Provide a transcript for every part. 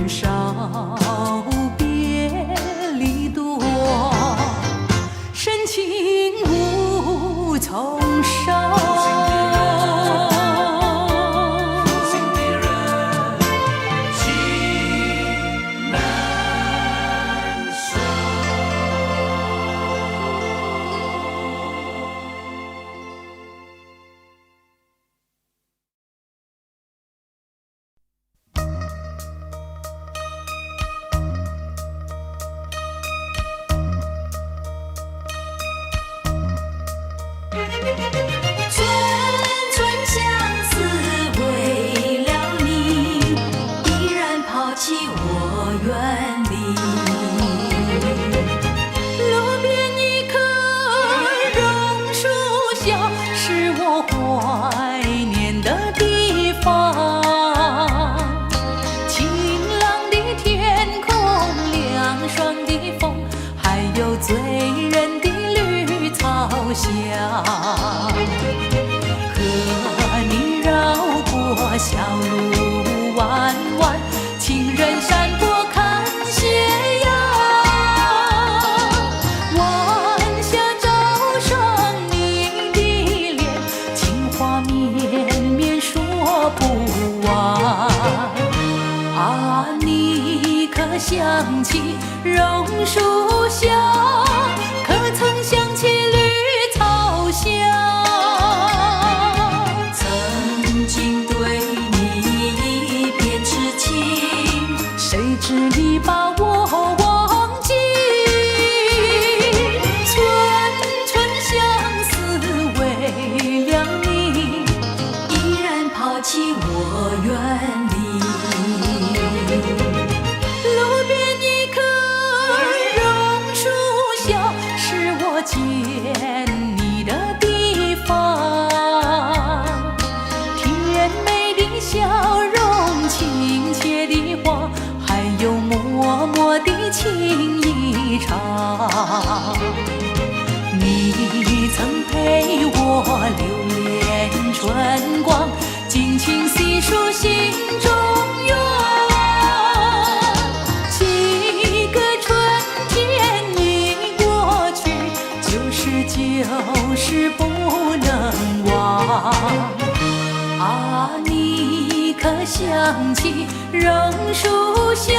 上想起榕树下，可曾想起绿草香？曾经对你一片痴情，谁知你把我忘记？寸寸相思为了你，依然抛弃我远离。路边一棵榕树下，是我见你的地方。甜美的笑容，亲切的话，还有默默的情一场。你曾陪我流连春光，尽情细数心中愿。几个春天已过去，就是不能忘。啊，你可想起榕树下？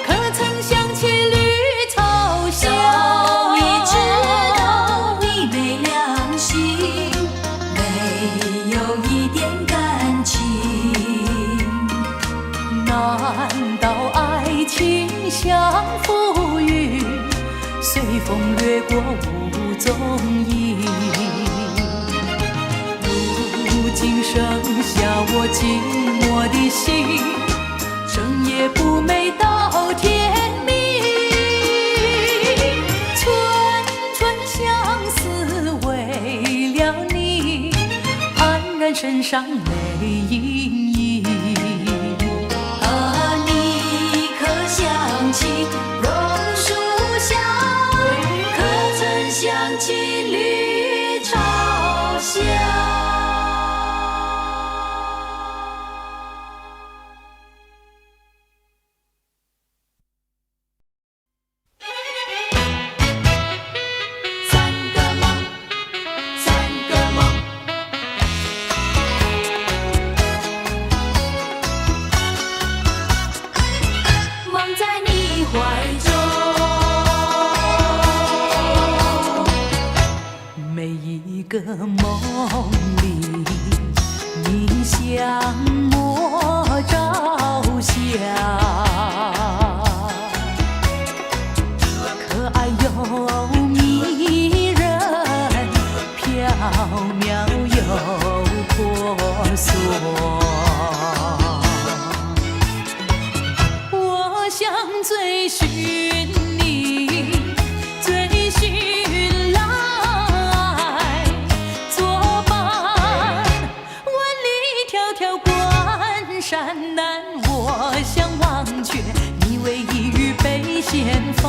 可曾想起绿草香？早已知道你没良心，没有一点感情。难道爱情像浮云，随风掠过无踪影？如今剩下我寂寞的心，整夜不寐到天明。寸寸相思为了你，黯然身上泪盈盈。啊，你可想起榕树下？可曾想起绿草香？三个梦，三个梦。梦在你怀中，每一个梦里，你像我照相，可爱又迷人，缥缈又婆娑。我想追寻你，追寻来作伴。万里迢迢关山难，我想忘却你为一语被先放。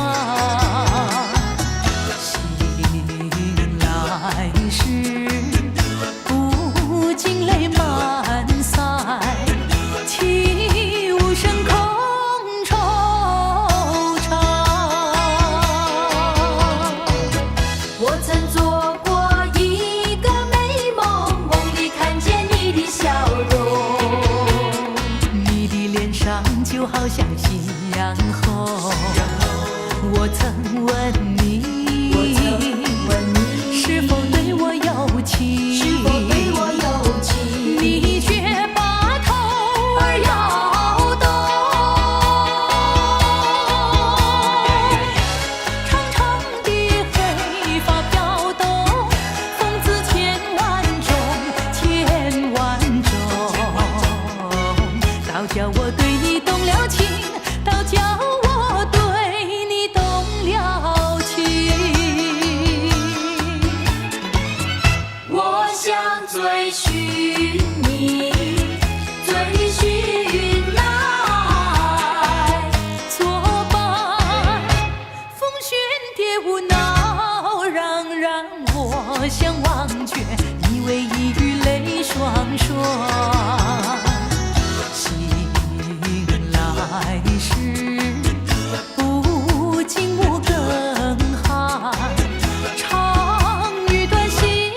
醒来时，不禁泪满腮，泣无声空惆怅。我曾做过一个美梦，梦里看见你的笑容。你的脸上就好像夕阳红。我曾问你，是否对我有情？你却把头儿摇动。长长的黑发飘动，风姿千万种，倒叫我对你动了情，倒叫我对你动了情。我想追寻你，追寻来作伴，风喧蝶舞闹嚷嚷，我想忘却你为一语泪双双。醒来时，不禁无更寒，长与短心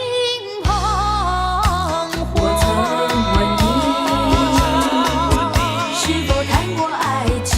彷徨。我曾问你，是否谈过爱情？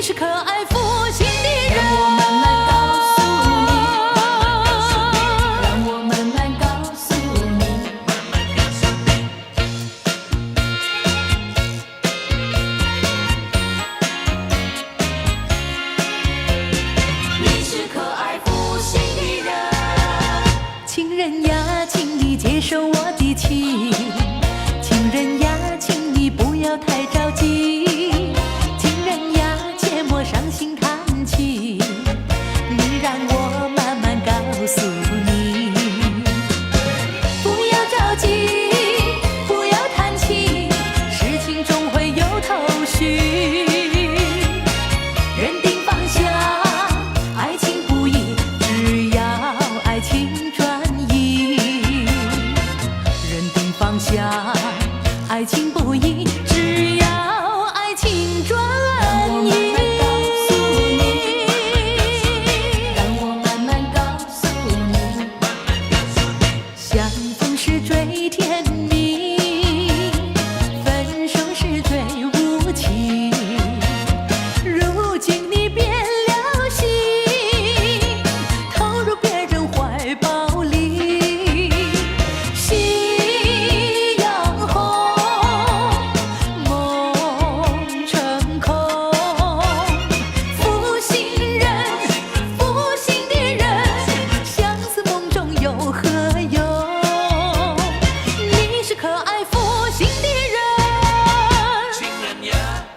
是可爱负心的人。让我慢慢告诉你，让我慢慢告诉你，你是可爱负心的人。情人呀，请你接受我的情，情人呀，请你不要太着急，情人呀，切莫伤心叹气，你让我慢慢告诉你，不要着急，不要叹气，事情总会有头绪，认定方向，爱情不易，只要爱情专一，认定方向，爱情不易，只要爱情专一。让我慢慢告诉你，相逢时最甜蜜，分手时最无情。如今你变了心，投入别人怀抱里。夕阳红，梦成空。负心人，负心的人，相思梦中有何用？你是可爱负心的人。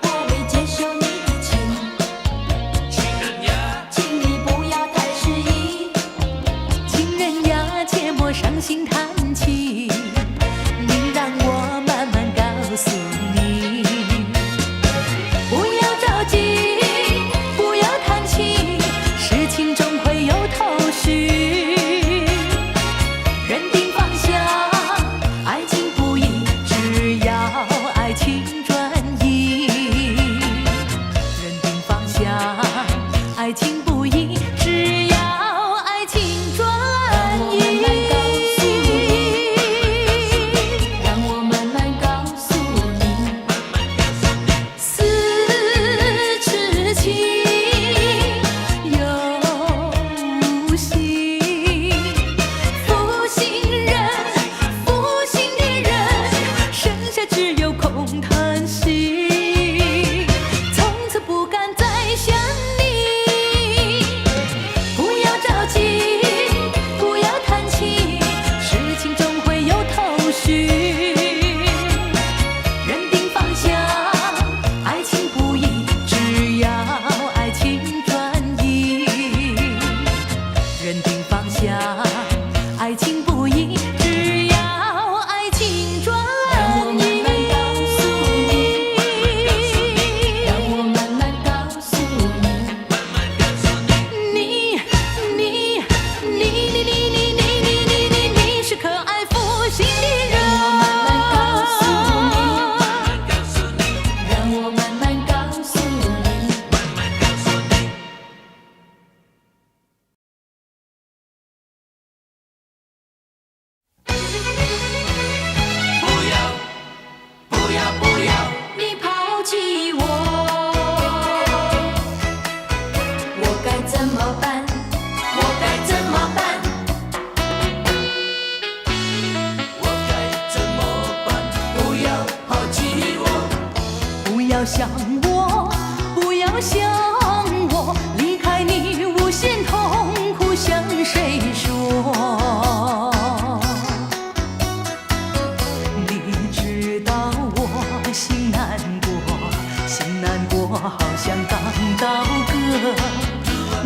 我会接受你的情，请你不要太失意，情人呀，切莫伤心叹气，你让我慢慢告诉你，不要着急，不要叹气，事情总会有头绪，认定方向，爱情不易，只要爱情专一，认定方向，爱情不易，只要爱情专一。让我慢慢告诉你，四痴情又无心，负心人，负心的人，剩下只有空叹息，从此不敢再想你。不要着急，不要叹气，事情总会有头绪，认定方向，爱情不易，只要爱情专一，认定方向，爱情不易，只要爱情专一。让我慢慢告诉你，你是可爱负心的人。让我慢慢告诉你，你抛弃我，我该怎么办？我该怎么办？不要抛弃我，不要想我，不要想我，离开你无限痛苦，向谁说？你知道我心难过，心难过，好像刚到歌。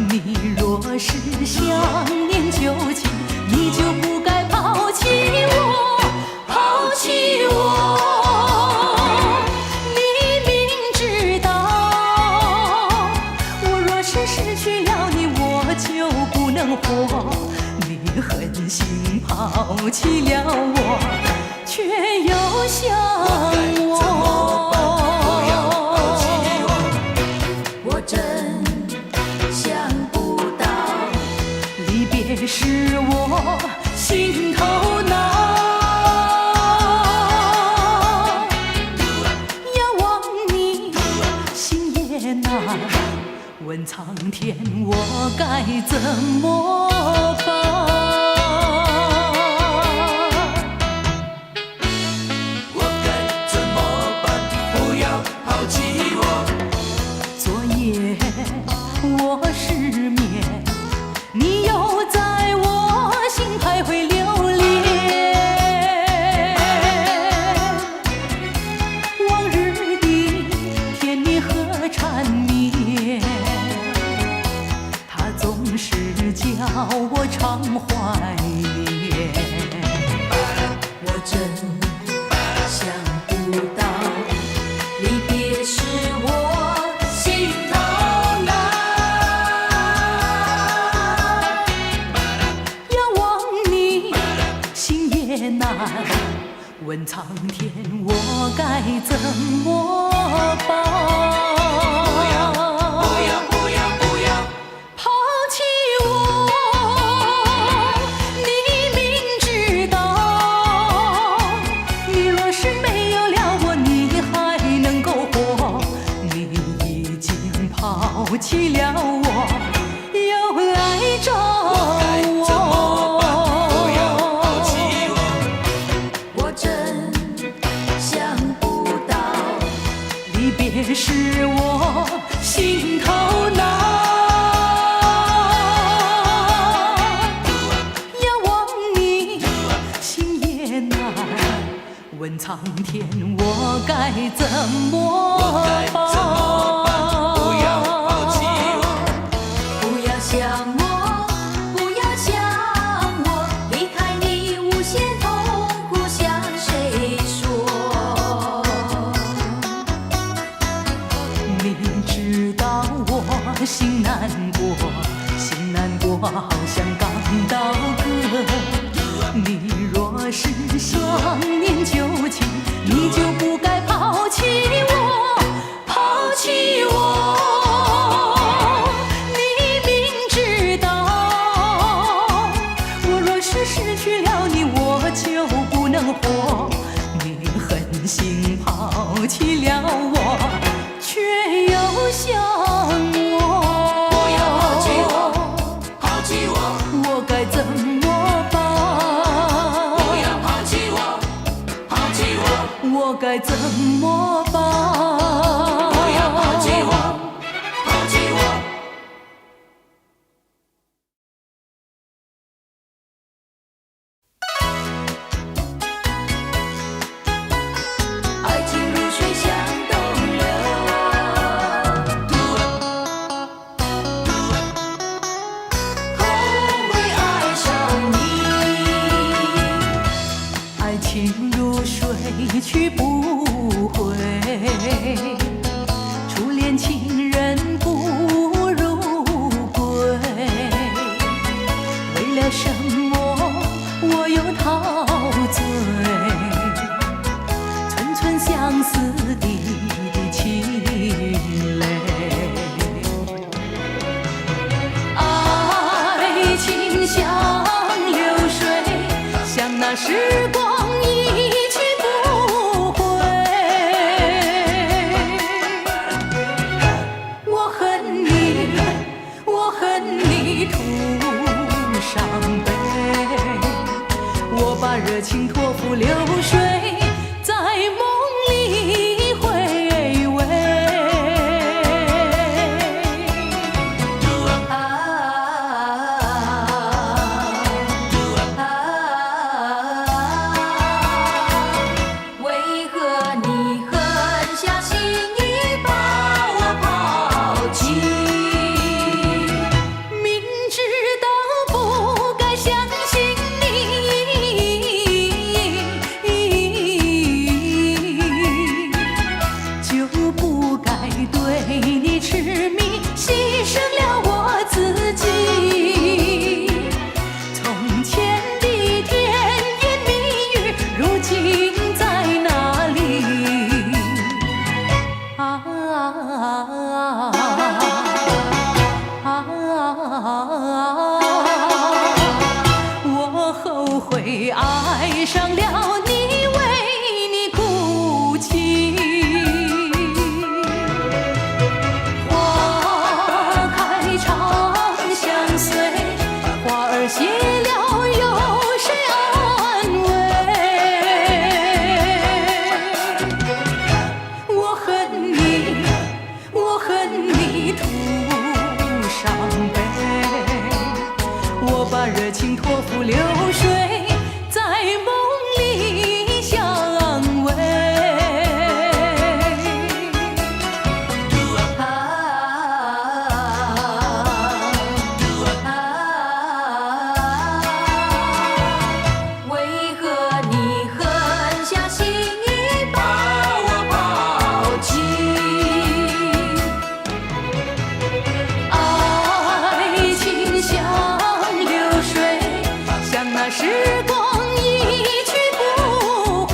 你若是想念旧情，你就不该抛弃我，抛弃我。你明知道，我若是失去了你，我就不能活。你狠心抛弃了我，却又想我。我真想不到，离别使我心头恼，要忘你心也难，问苍天，我该怎么办？我该怎么办？不要抛弃我。昨夜我失眠，你又在我心徘徊流连。往日的甜蜜和缠绵，它总是叫我常怀念。我真想不到，离别时我心头难。仰望你，心也难。问苍天，我该怎么办？不要抛弃我，你明知道，你若是没有了我，你还能够活。你已经抛弃了我，又来找我。不要抛弃我。我真想不到，离别时我心头难。仰望你，心也难。问苍天，我该怎么办？不要抛弃我。不要想我，不要想我，离开你无限痛苦向谁说？你知道我心难过，心难过好像刚到歌。你若是想念旧情，你就不该抛弃我，抛弃我。你明知道，我若是失去了你，我就不能活。你狠心抛弃了我，却又想我。不要抛弃我，抛弃我。我该怎么办？不要抛弃我，抛弃我。我该怎么办？不要抛弃我，抛弃我。爱情如水向东流，后会爱上你。爱情如水去不回，初恋情人不如归。为了什么我又陶醉？寸寸相思的情泪。爱情像流水，像那时光一去不回。我恨你，我恨你徒伤悲。我把热情托付流水，在梦里回味。为何你狠下心意把我抛弃？明知道不该相信你，情托付流水，在梦里相偎。为何你狠下心意把我抱紧？爱情像流水，像那时光一去不回。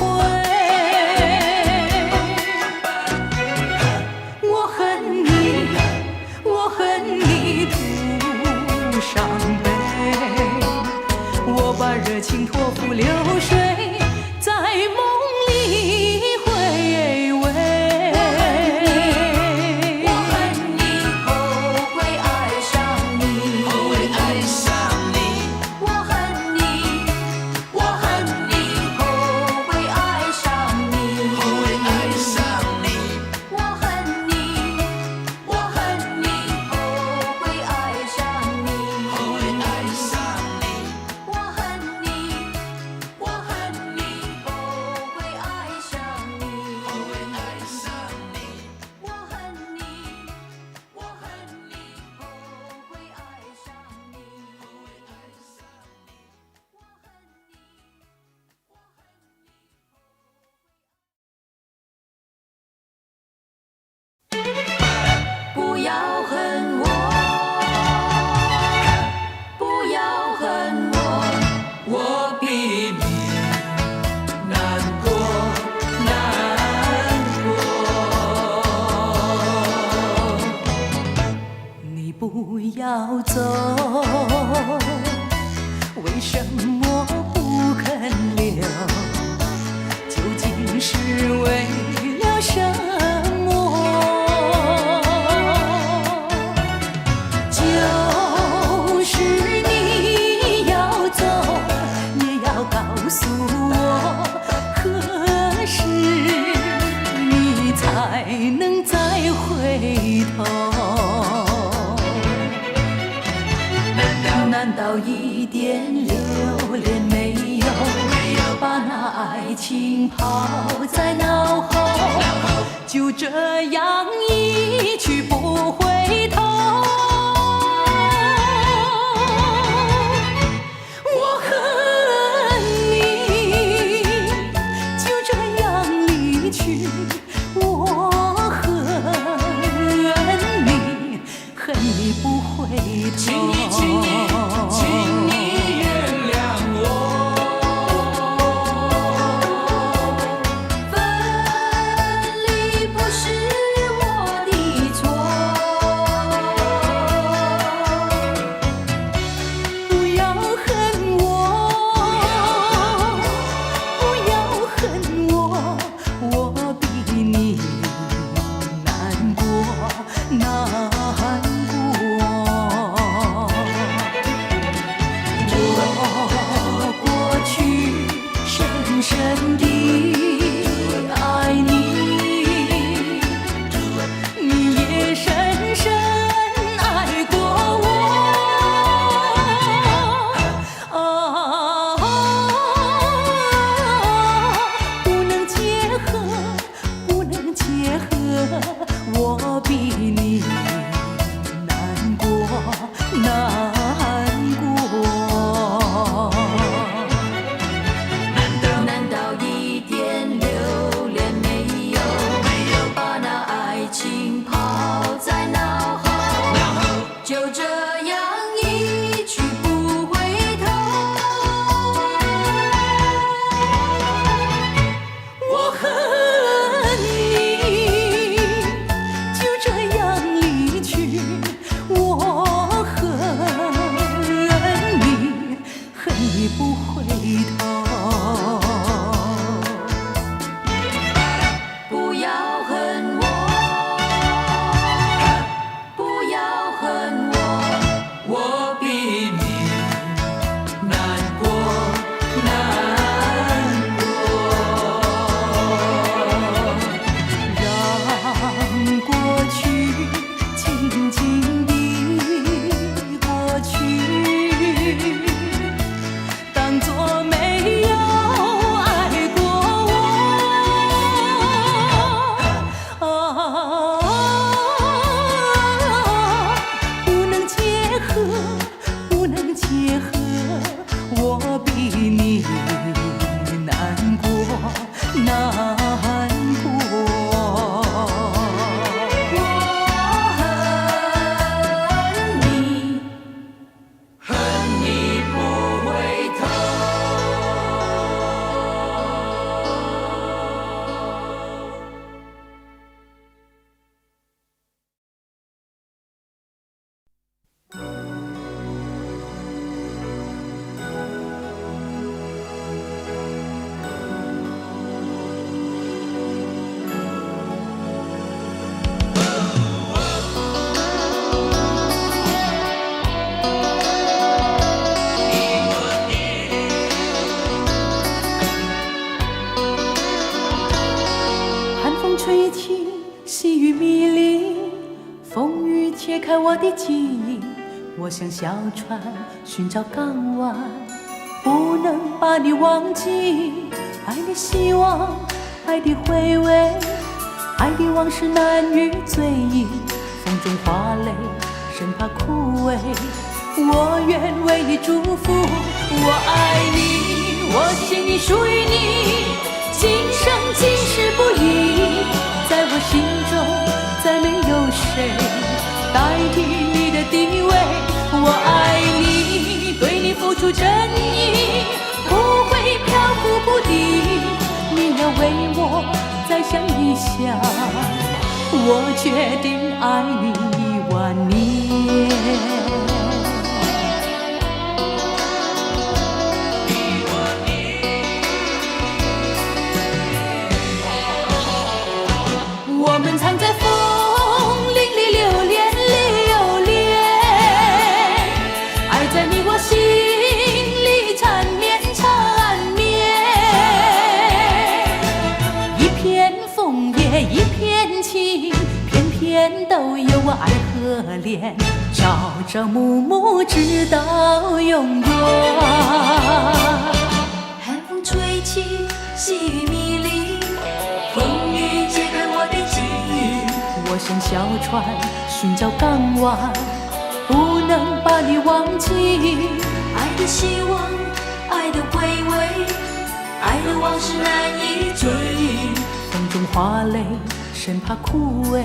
我恨你，我恨你徒伤悲。我把热情托付流水，在梦里回味。我恨你后悔爱上你，后会爱上你，我恨你，我恨你后悔爱上你，后会爱上你，我恨你，我恨你后悔爱上你，后会爱上你，我恨你，我恨你后悔爱上你，后会爱上你，我恨你，我恨你后悔爱上你，后会爱上你。我恨你，我恨你。不要恨我，不要恨我，我比你难过，难过。你不要走，为什么不肯留？究竟是为了什么？就是你要走，也要告诉我，何时你才能再回头？难道一点留恋没有？把那爱情抛在脑后，就这样一去不回头？我恨你，就这样离去。我恨你，恨你不回头。请你原谅我。分离不是我的错，不要恨我，不要恨我，我比你难过，难过。合，不能结合，我比你难过，难过。恨你不回头。寒风吹起，细雨迷离，风雨揭开我的记忆。我像小船寻找港湾，不能把你忘记。爱的希望，爱的回味，爱的往事难于追忆。风中花蕾，生怕枯萎。我愿为你祝福，我爱你，我心里属于你，今生今世不移。在我心中，再没有谁代替你的地位。我爱你，对你付出真意，不会漂浮不定。你要为我再想一想，我决定爱你10000年。我们藏在风铃里留恋，留恋，爱在你我心里缠绵，缠绵。一片枫叶一片情，片片都有我爱和怜，朝朝暮暮直到永远。寒风吹起，细雨迷离，风雨揭开我的记忆。我像小船寻找港湾，不能把你忘记。爱的希望，爱的回味，爱的往事难以追忆。风中花蕾，生怕枯萎。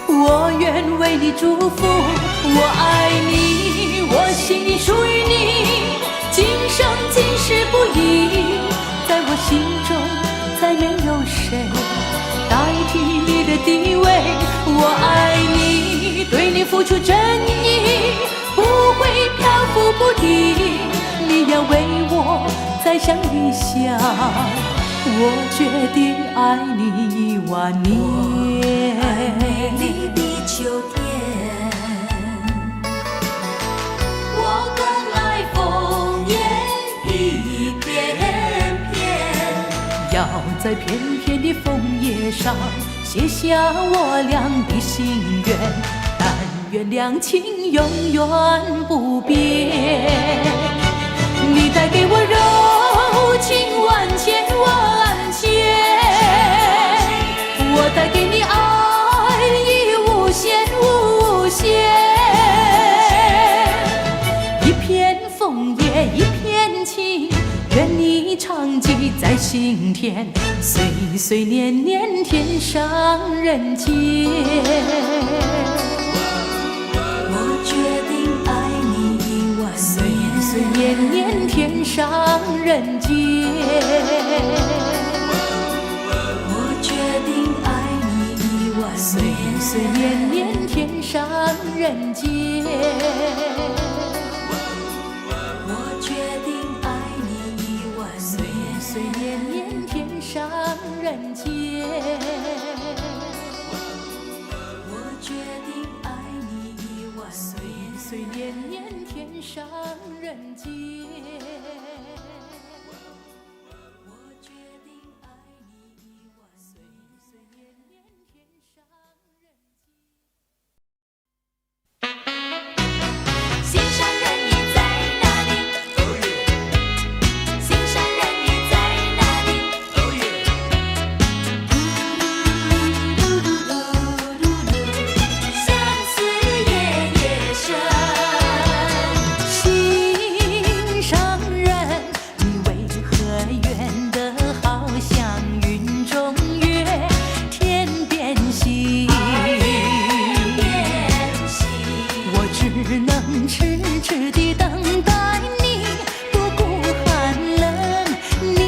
我愿为你祝福，我爱你，我心里属于你，今生今世不移。在我心中，再没有谁代替你的地位。我爱你，对你付出真意，不会漂浮不定。你要为我再想一想，我决定爱你10000年。爱美丽的秋天，我更爱枫叶一片片。要在片片的枫叶上写下我俩的心愿，但愿两情永远不变。你带给我柔情万千万千，我带给你爱意无限无限。一片枫叶一片情，愿你常记在心田，岁岁年年天上人间。我决定爱你10000岁年，岁年年天上人间。我决定爱你10000岁年，岁年年天上人间。我决定爱你10000岁年，岁年年天上人间。我决定爱你10000岁年，岁年年天上人间。我决定爱你10000年。岁岁年年天上人间。心上人你在哪里？心上人你在哪里？相思夜夜深。能痴痴地等待你，不顾寒冷。你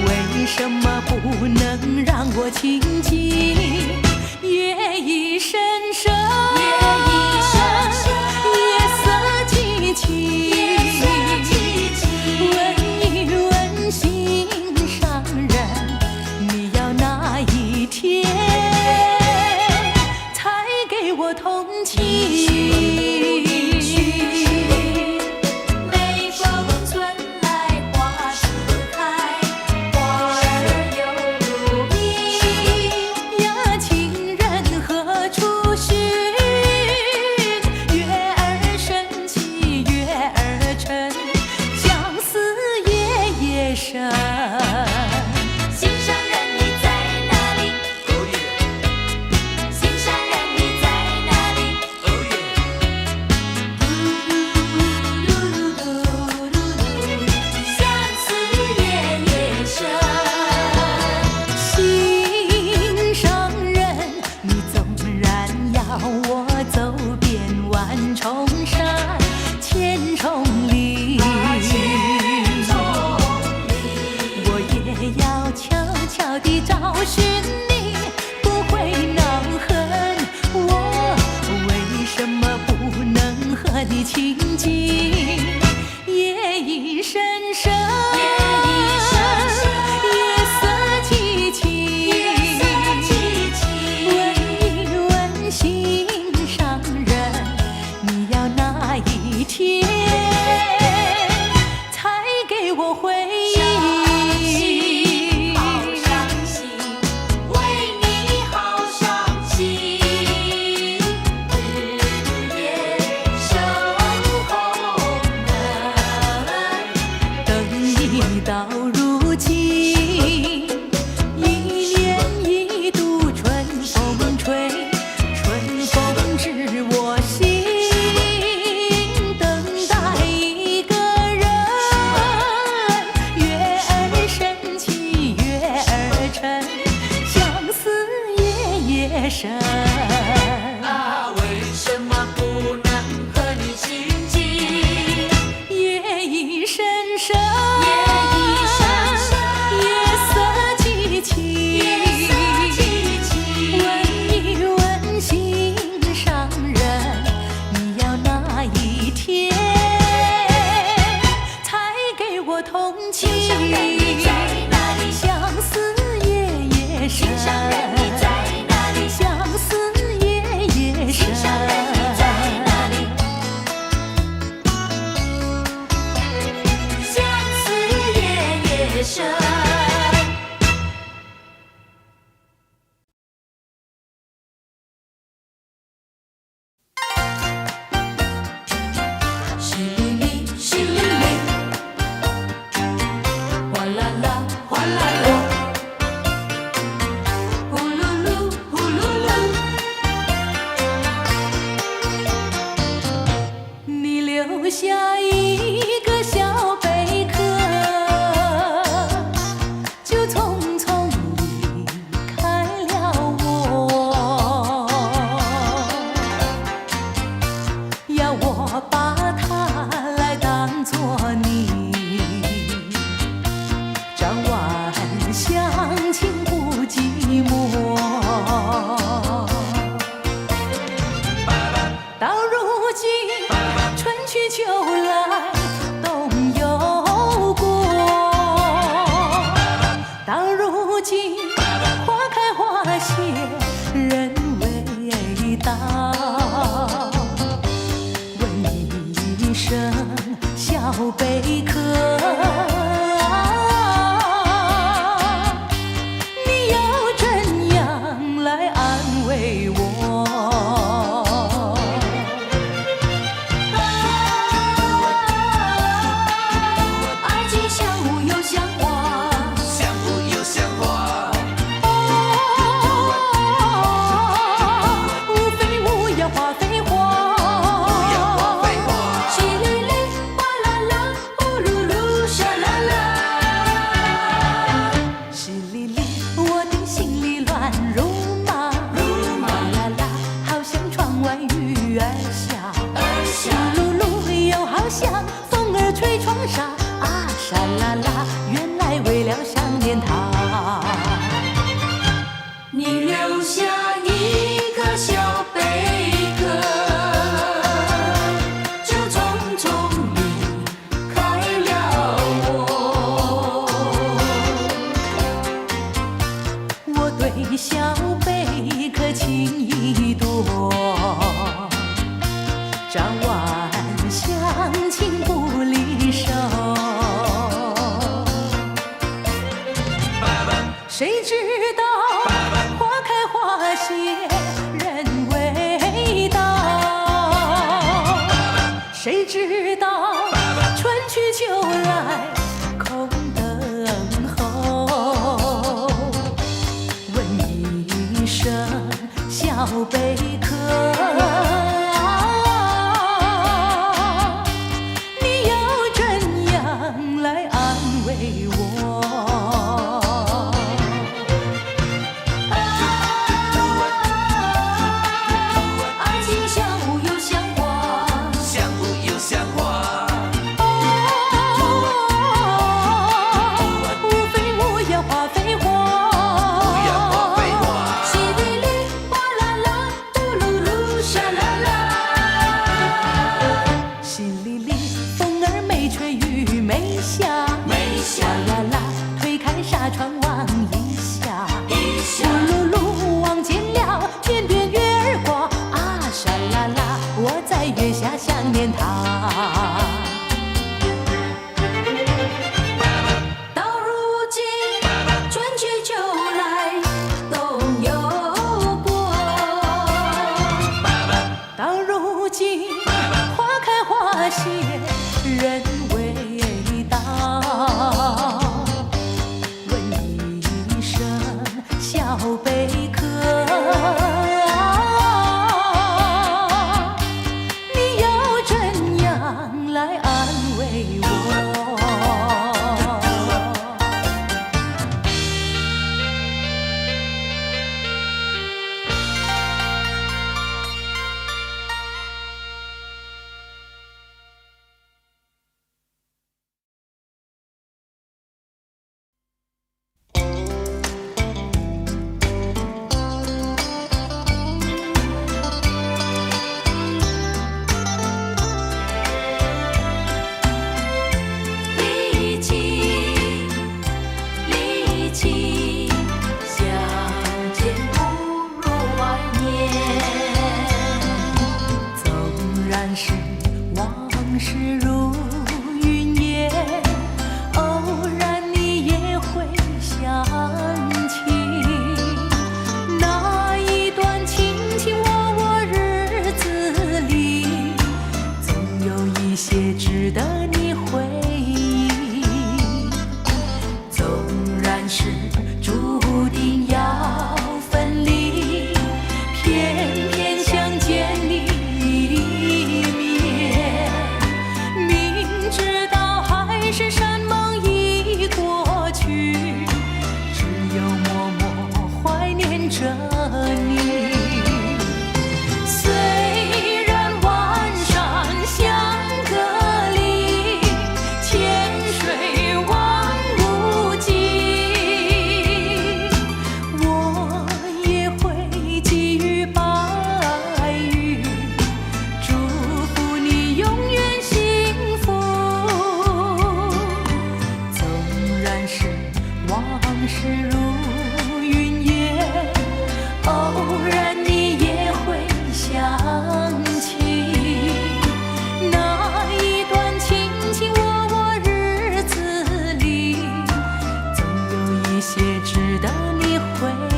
为什么不能让我亲近？夜已深深，夜色凄凄，问一问心上人，你要哪一天才给我同情？每逢春来花似开，花儿又如迷。呀，情人何处寻？月儿升起，月儿沉，相思夜夜深。心上人你在哪里？心上人你在哪里？相思夜夜深。心上人，你纵然要我走遍万重山，千重里，我也要悄悄地找寻你，不会恼恨。我为什么不能和你亲近？夜已深深，夜色凄凄，问一问心上人，你要哪一天才给我回应？好伤心，为你好伤心，日夜守候门。等你到如今，一年一度春风吹，春风知我心，等待一个人。月儿升起，月儿沉，相思夜夜深。啊，为什么不能和你亲近？夜已深深，夜色凄凄，问一问心上人，你要哪一天才给我同情？心上人你在哪里？相思夜夜深，心上人你在哪里？相思夜夜深。心上人你在哪里？相思夜夜深。淅沥沥，淅沥沥，哗啦啦，哗啦啦，呼噜噜，呼噜噜。你留下一个小贝壳，就匆匆离开了我，要我把它来当作你，张万乡情不寂寞。到如今，春去秋来，冬有过。到如今，花开花谢，人未到。问一声小贝壳，你要怎样来安慰我？响，风儿吹窗纱，啊沙啦啦，原来为了想念他。你留下一个小贝壳，就匆匆离开了我。我对小贝壳情意多，朝晚相亲不离手。谁知道花开花谢人未到，谁知道春去秋来空等候。问一声小贝壳，你要怎样来安慰我？爱情像雾又像花，像雾又像花，雾非雾呀，花非花，不要花非花。淅沥沥，哗啦啦，嘟噜噜，沙啦啦。淅沥沥，风儿没吹雨没下，没下哗啦啦，推开纱窗望一下，一下噜噜噜，望见了天边月儿挂，啊沙啦啦，我在月下想念他。到如今，春去秋来冬有过。到如今，花开花谢人未到。问一声小贝壳，你要怎样来安慰我？离情，离情，相见不如怀念。纵然是往事如云烟，偶然你也会想起那一段卿卿我我日子里，总有一些值得你回忆。纵然是注定要分离，偏偏相见你一面，明知道海誓山盟已过去，只有默默怀念着你。虽然万山相隔离，千水望无际，我也会给予白羽，祝福你永远幸福。纵然是往事如云烟，偶然你也会想起那一段卿卿我我日子里，总有一些值得你回忆。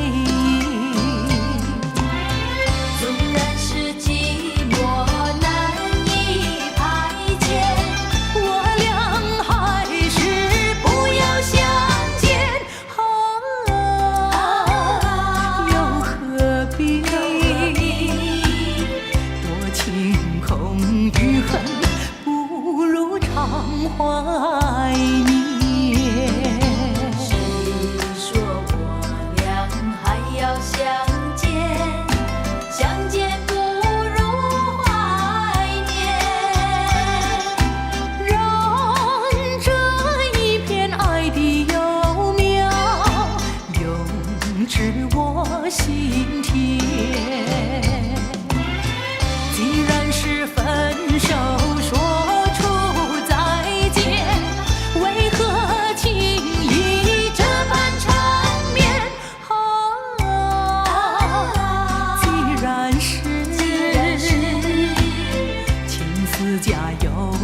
纵然是寂寞难以排遣，我俩还是不要相见，又何必多情空余恨，不如常怀念。谁说我俩还要相见？相见不如怀念。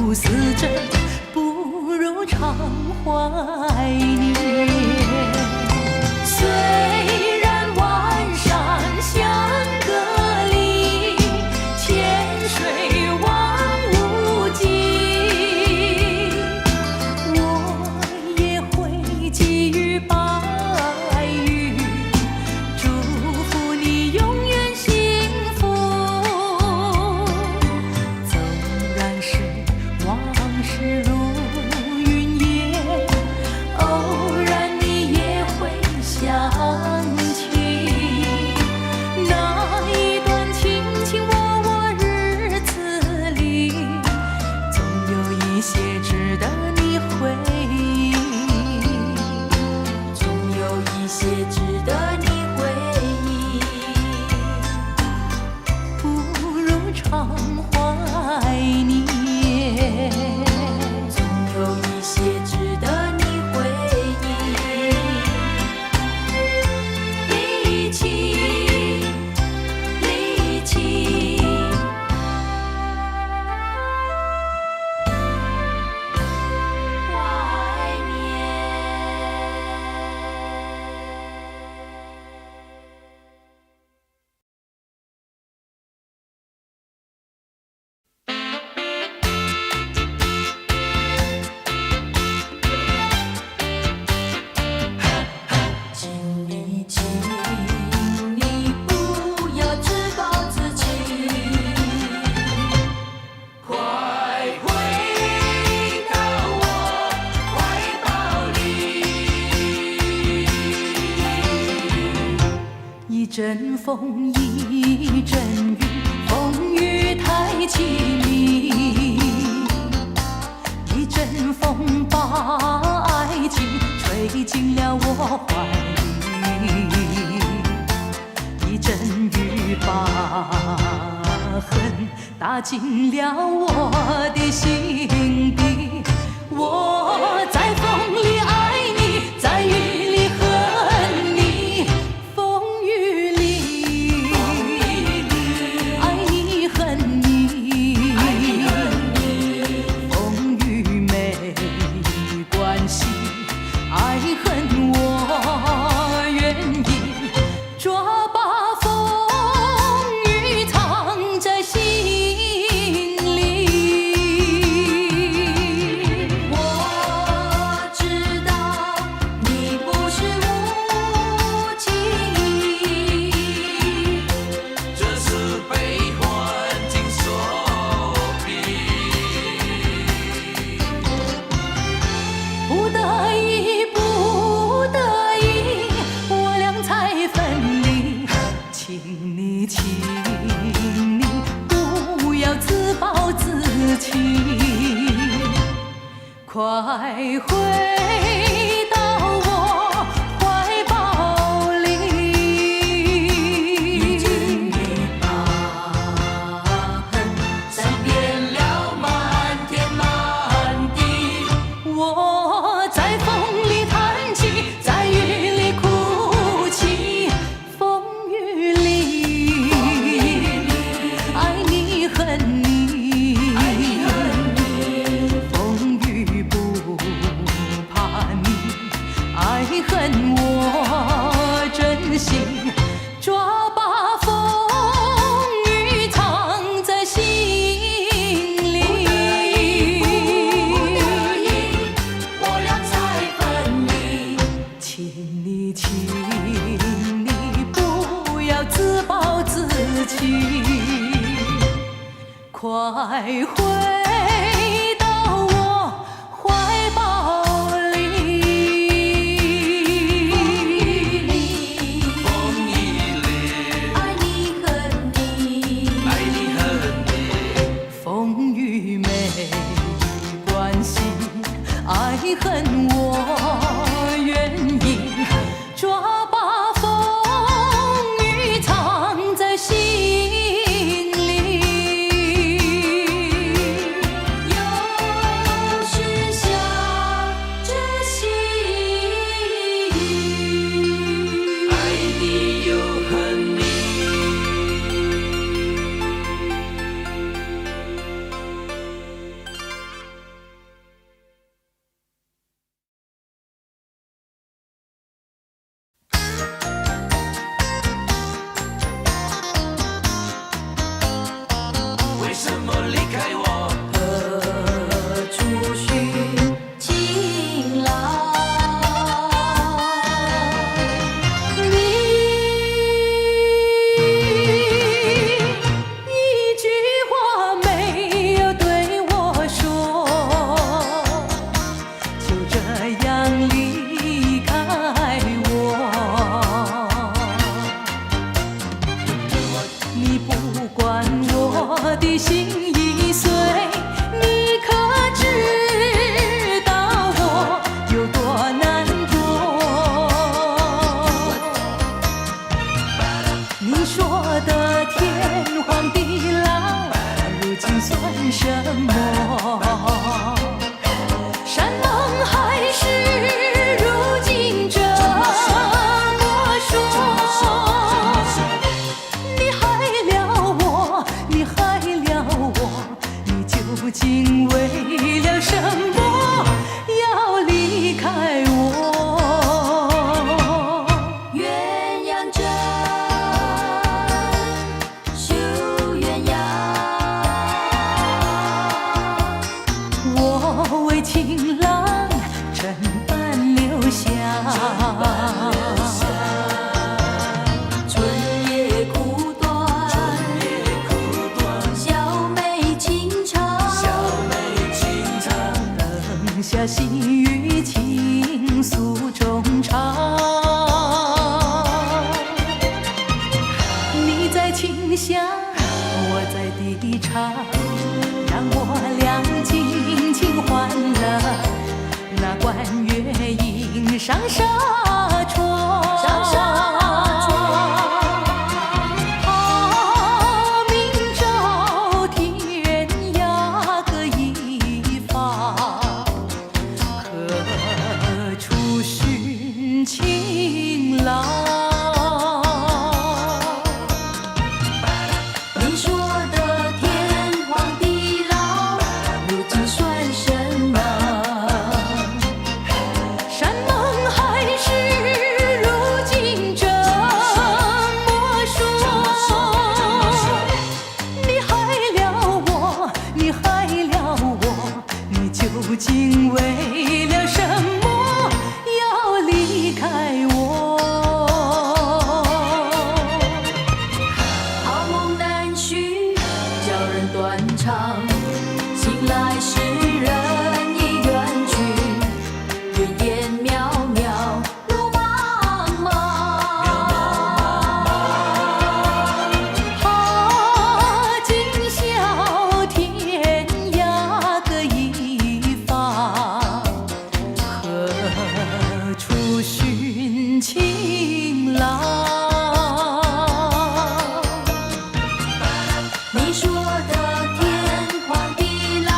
如似真，不如常怀念。虽然万山相隔离，千水望无际，我也会给予白羽，祝福你永远幸福。纵然是往事如云烟，偶然你也会想起那一段卿卿我我日子里，总有一些值得你回忆，总有一些值得你回忆，不如常怀念。总有一些值得你回忆。离情，离情，怀念。请你，请你不要自暴自弃，快回到我怀抱里。一阵风，一阵雨，风雨太凄迷。一阵风把爱情吹进了我怀里，一阵雨把恨打进了我的心底。我在风里爱你，在雨里恨你，风雨里爱你恨你，风雨没关系，爱恨我愿意抓把风雨藏在心里。我知道你不是无情，这是被环境所逼。不得已，不得已，我俩才分离。请你，请你不要自暴自弃，快回到我怀抱里。已经把恨散遍了满天满地。我在风里叹气，在雨里哭泣，风雨里爱你恨你，风雨不怕你，爱恨我真心，抓把风雨藏在心里。我俩才分离。请你，请你不要自暴自弃，快回到我怀抱里。风雨里爱你恨你，爱你恨你，风雨没关系，爱恨我愿意抓把风雨藏在心里。有时想着心，爱你又恨你。什么？山盟海誓，如今这么说。你害了我，你害了我，你究竟为了什么要离开我？鸳鸯枕，绣鸳鸯。我为情郎枕畔留香，春夜苦短，小妹情长，等下细雨倾诉衷肠。你在琴下，我在笛唱，让我俩尽情欢乐。那管乐音上纱窗，他明照天涯各一方，何处寻情郎？你说的天荒地老，如今算什么？山盟海誓，如今这么说。你害了我，你害了我，你究竟为了什么要离开我？好梦难续，叫人断肠。醒来时人已远去，云烟渺渺，路茫茫。他今宵天涯各一方，何处寻情郎？你说的天荒地老，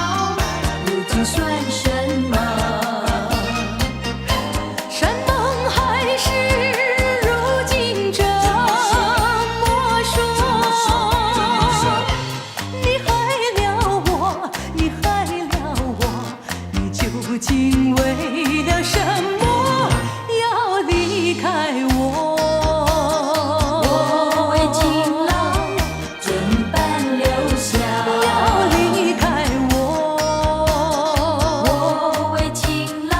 如今算什么？山盟海誓，如今这么说。你害了我，你害了我，你究竟为了什么要离开我？我为情郎枕畔留香，要离开我。我为情郎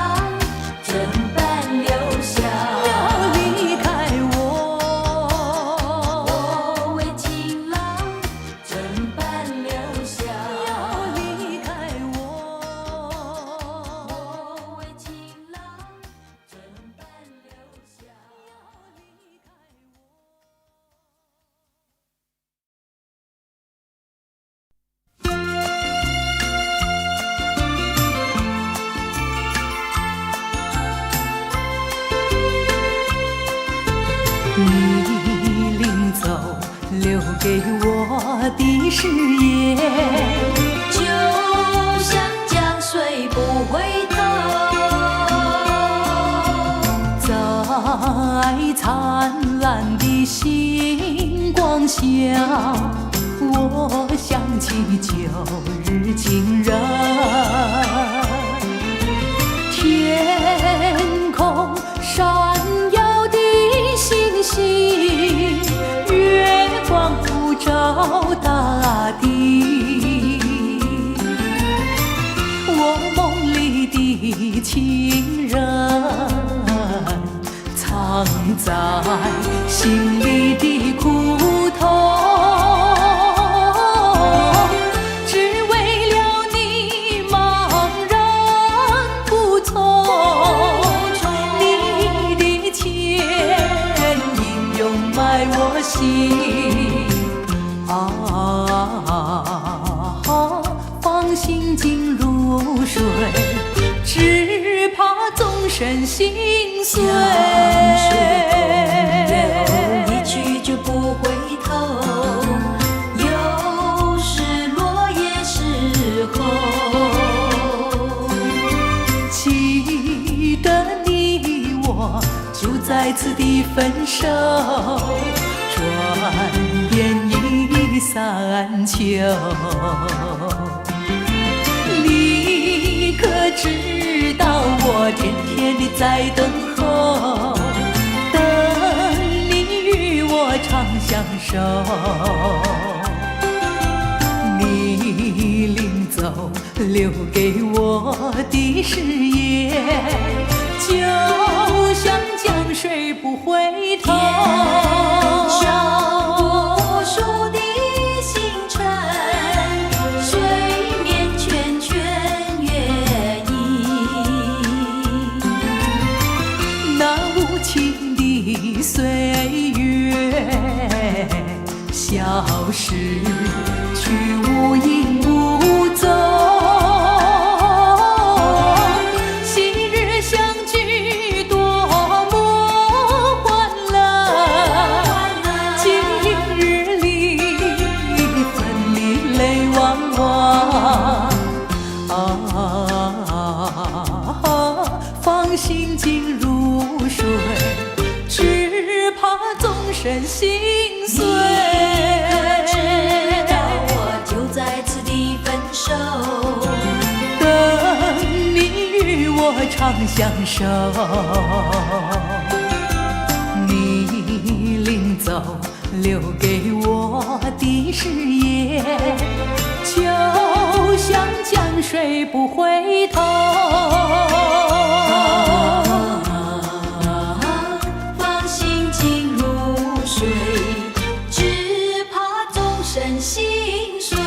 枕畔留香，要离开我。我为情郎枕畔留香，要离开我。我为情郎枕畔留香。你临走留给我的誓言，就像江水不回头，在灿烂的星光下，我想起旧日情人。天空闪耀的星星，月光普照大地。我梦里的情人，藏在心里的苦痛，只为了你茫然不从。你的倩影永埋我心啊，放心进入水，只怕终身心碎。一去就不回头，有时落也是在此地分手，转眼已三秋。你可知道我天天地在等候，等你与我长相守。你临走留给我的誓言，就像江水不回头。天上无数的星辰，水面圈圈月影。那无情的岁月消逝，去无影无踪。昔日相聚多么欢乐，今日里分离泪汪汪。放心静如水，只怕终身心碎。长相守，你临走留给我的誓言，就像江水不回头。放心静如水，只怕终身心碎。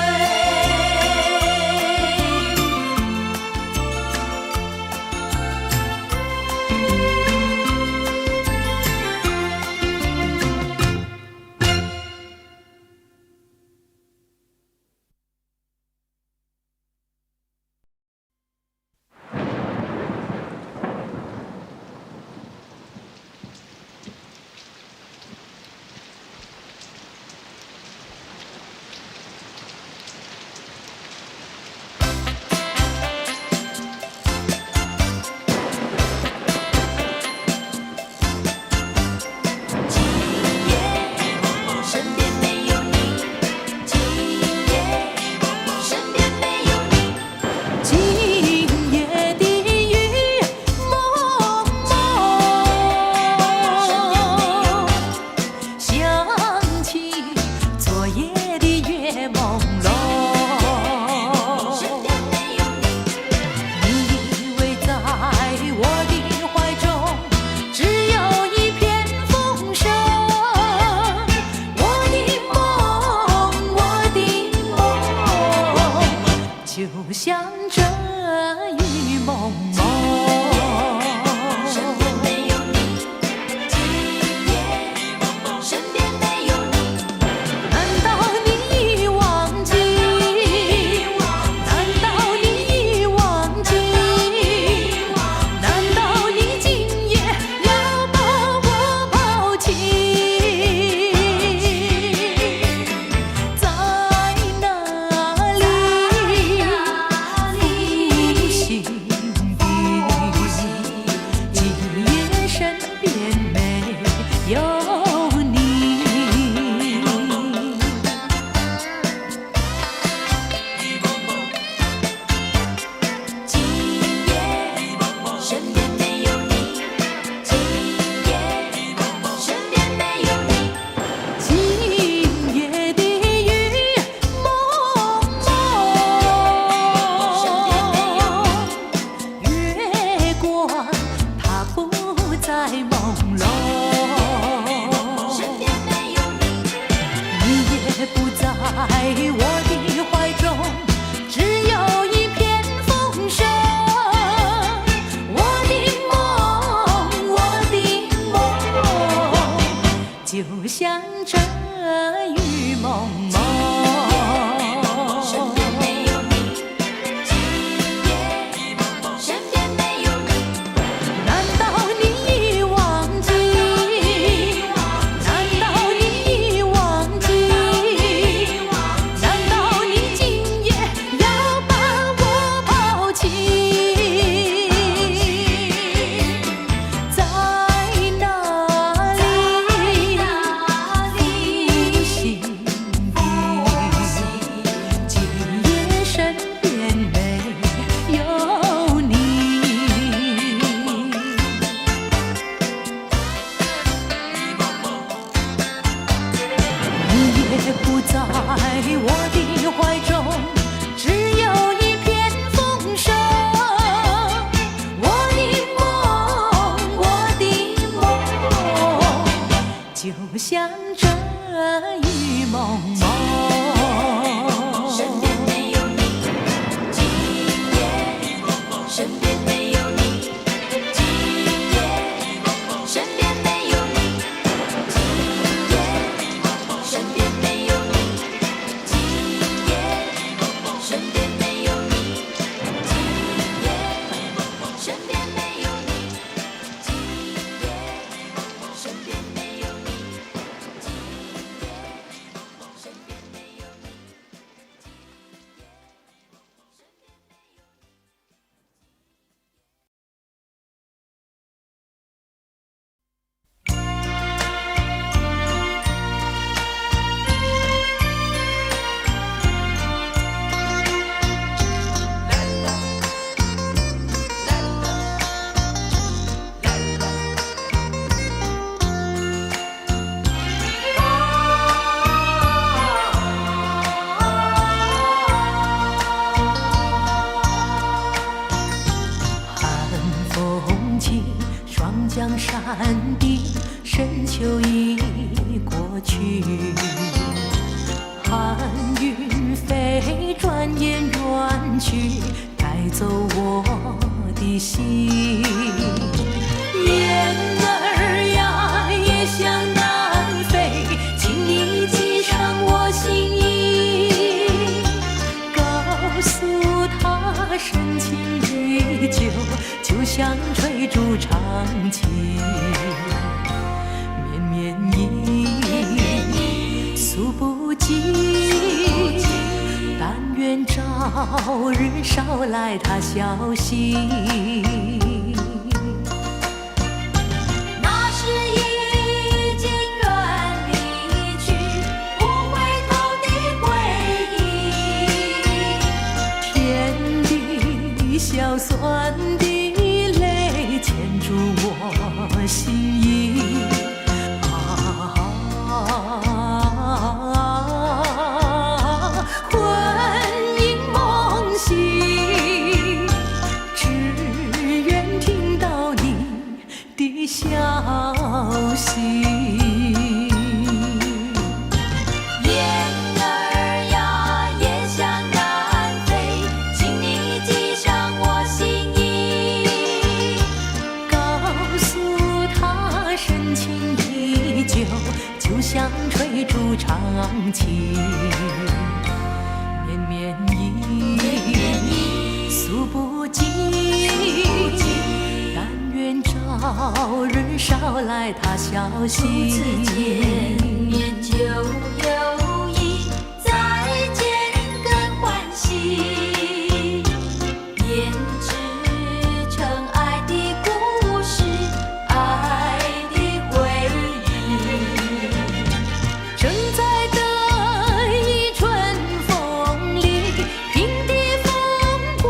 秋已过去，寒云飞，转眼远去，带走我的心。雁儿呀，也向南飞，请你记上我心意，告诉他深情依旧，就像吹竹长情。绵绵意，诉不尽，但愿早日捎来他消息。那时已经远离去，不回头的回忆，天地硝酸的泪牵住我心意。魂萦梦系，只愿听到你的消息。雁儿呀，也向南飞，请你记上我心意，告诉他深情依旧，就像吹竹长情。绵绵意，诉不尽，但愿早日捎来他消息。初次见面就有意，再见更欢喜，编织成爱的故事，爱的回忆。正在得意春风里，平地风过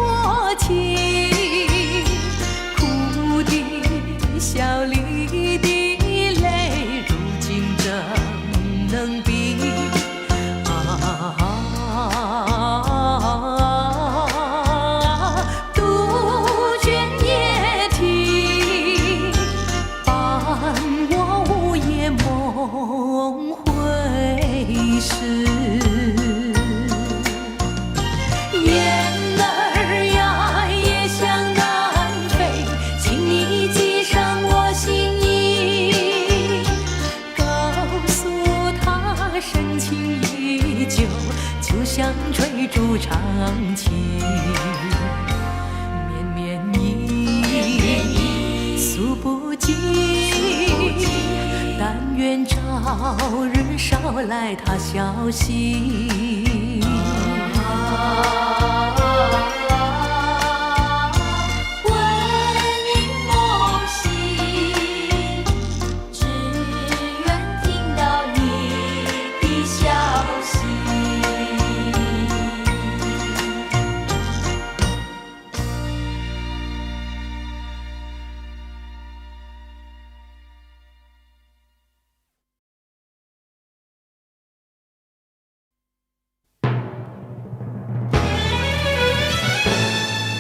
境，哭的笑里的泪，如今怎能比？杜鹃也啼，伴我午夜梦回时。雁儿呀，也向南飞，请你记上我心意，告诉他深情依旧，就像吹竹长情。绵绵意，诉不尽，但愿早日捎来他消息。魂萦梦系，只愿听到你的消息。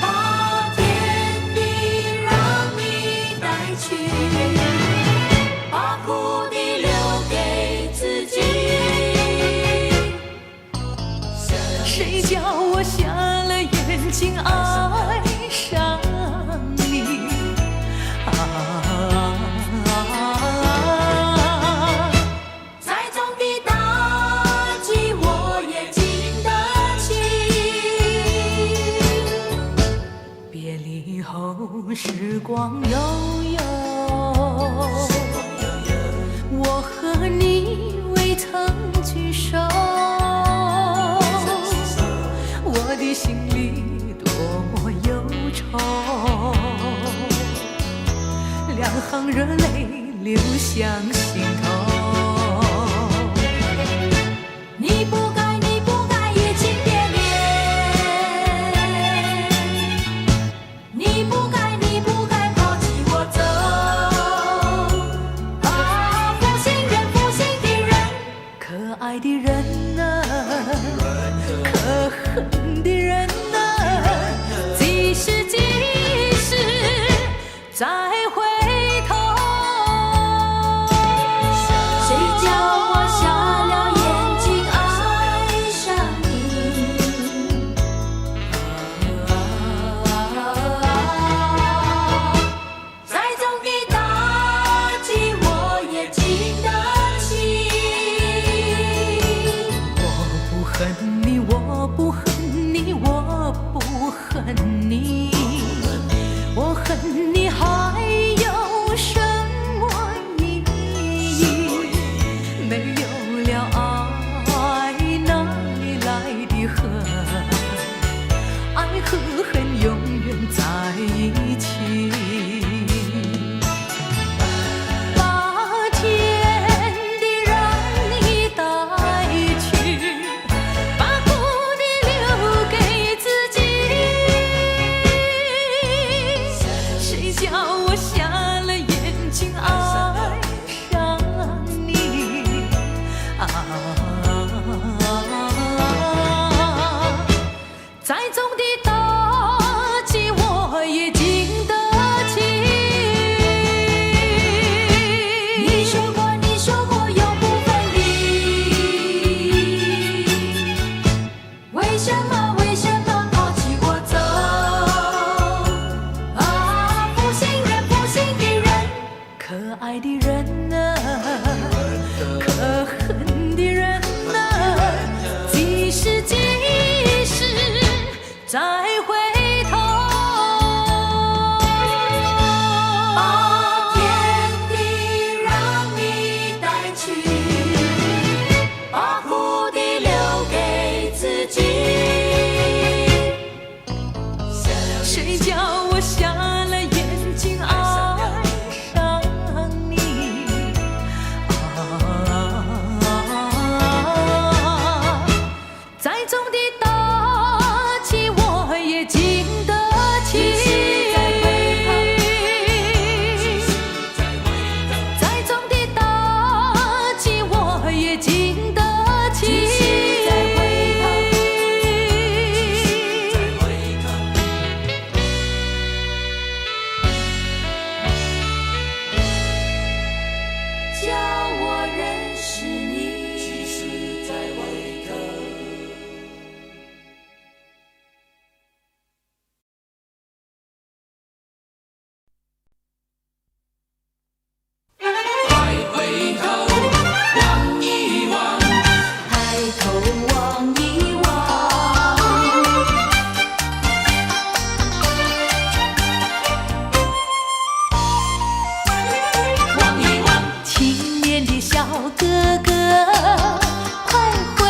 把天地让你带去，把苦的留给自己。谁叫我瞎了眼睛爱上你？再重的打击我也经得起。别离后时光悠悠，我和你未曾聚首，我的心里多么忧愁，两行热泪流向心头。你不该，你不该移情别恋，你不该，你不该抛弃我走。啊，负心人，负心的人，可爱的人啊，可恨的人啊，几时几时再回头？你，我恨你还有什么意义？没有了爱，哪里来的恨？爱和恨永远在一起。把甜的让你带去，把苦的留给自己。谁叫我瞎了眼睛爱上你啊？再重的打击我也经得起。你说过永不分离，为什么抛弃我走？啊，负心的人，可爱的人啊，可恨的人啊，几时再回头。把甜的让你带去，把苦的留给自己。谁叫我瞎了眼睛爱上你啊？再重的打击我也经得起。再重的打击我也经得起。叫我认识你，其实在回头。快回头望一望，抬头望一望，望一望，青年的小哥哥，快回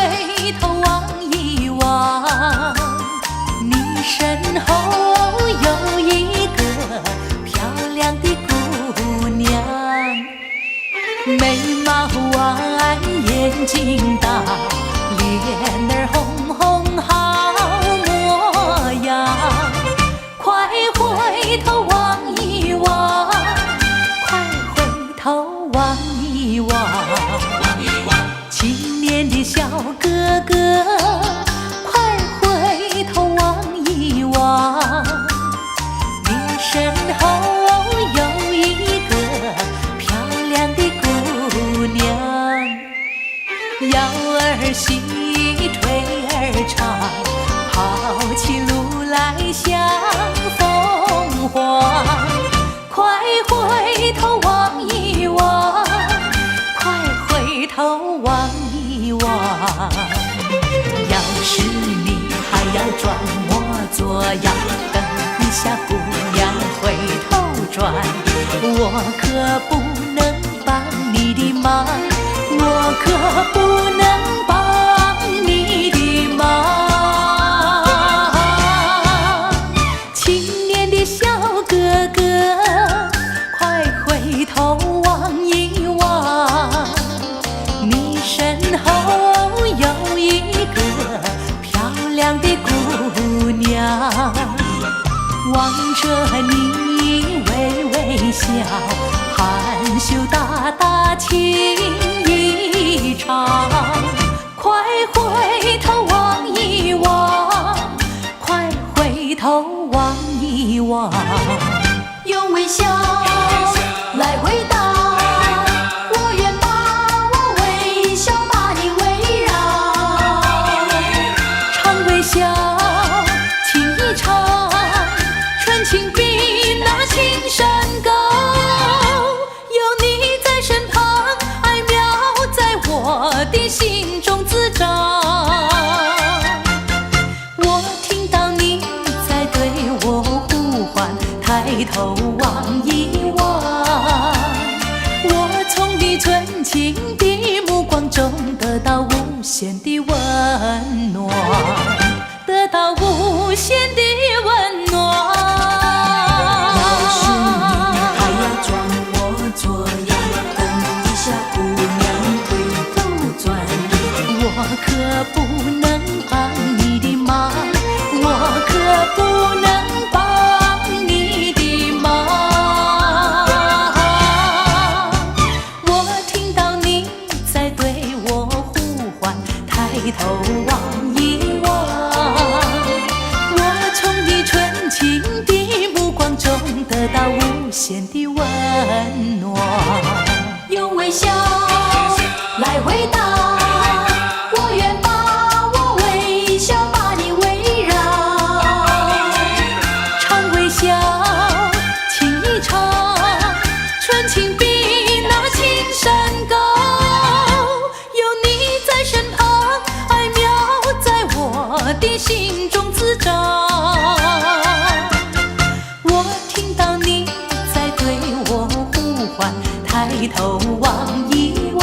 头望一望，你身后有一个漂亮的姑娘，眉毛弯，眼睛大，脸儿红红好模样，快回头望一望，快回头望一望，望一望，青年的小哥哥，快回头望一望，你身后有一个漂亮的姑娘，腰儿细，腿儿长，跑起路来像凤凰，快回头望一望，快回头望一望。要是你还要装模作样，等一下姑娘回头转，我可不能帮你的忙，我可不能帮你的忙。青年的小哥哥，快回头望一望，你身后有一个漂亮的姑娘，望着你微微笑，含羞答答情意长，快回头望一望，快回头望一望，用微笑来回答。我愿把我微笑把你围绕，常微笑，情意长，纯情比那青山高。有你在身旁，爱妙在我的心中滋长。我听到你在对头望一望，我从你纯情的目光中得到无限的温暖，得到无限的温暖。要是你还要装模作样，等一下姑娘回头转，我可不能帮你的忙，我可不能帮你的忙。我听到你在对我呼唤，抬头望一望，我从你纯情的目光中得到无限的温暖，用微笑来回答。我愿把我微笑把你围绕，唱微笑，情一场，纯情比那青山高。有你在身旁，爱妙在我的心中滋长。我听到你在对我呼唤，抬头望一望，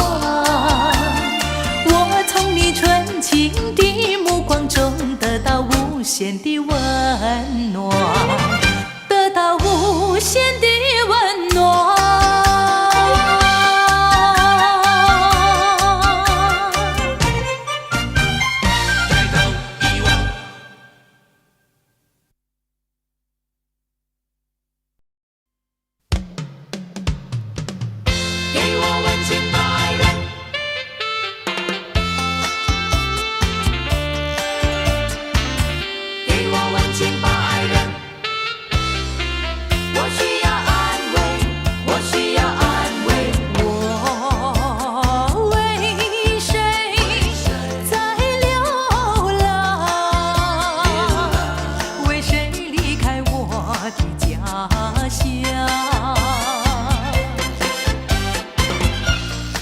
我从你纯情的目光中得到无限的温暖，得到无限的温暖。抬头一望，给我温情吧，爱人。给我温情吧，爱人。我需要安慰，我需要安慰。我为谁在流浪？为谁离开我的家乡？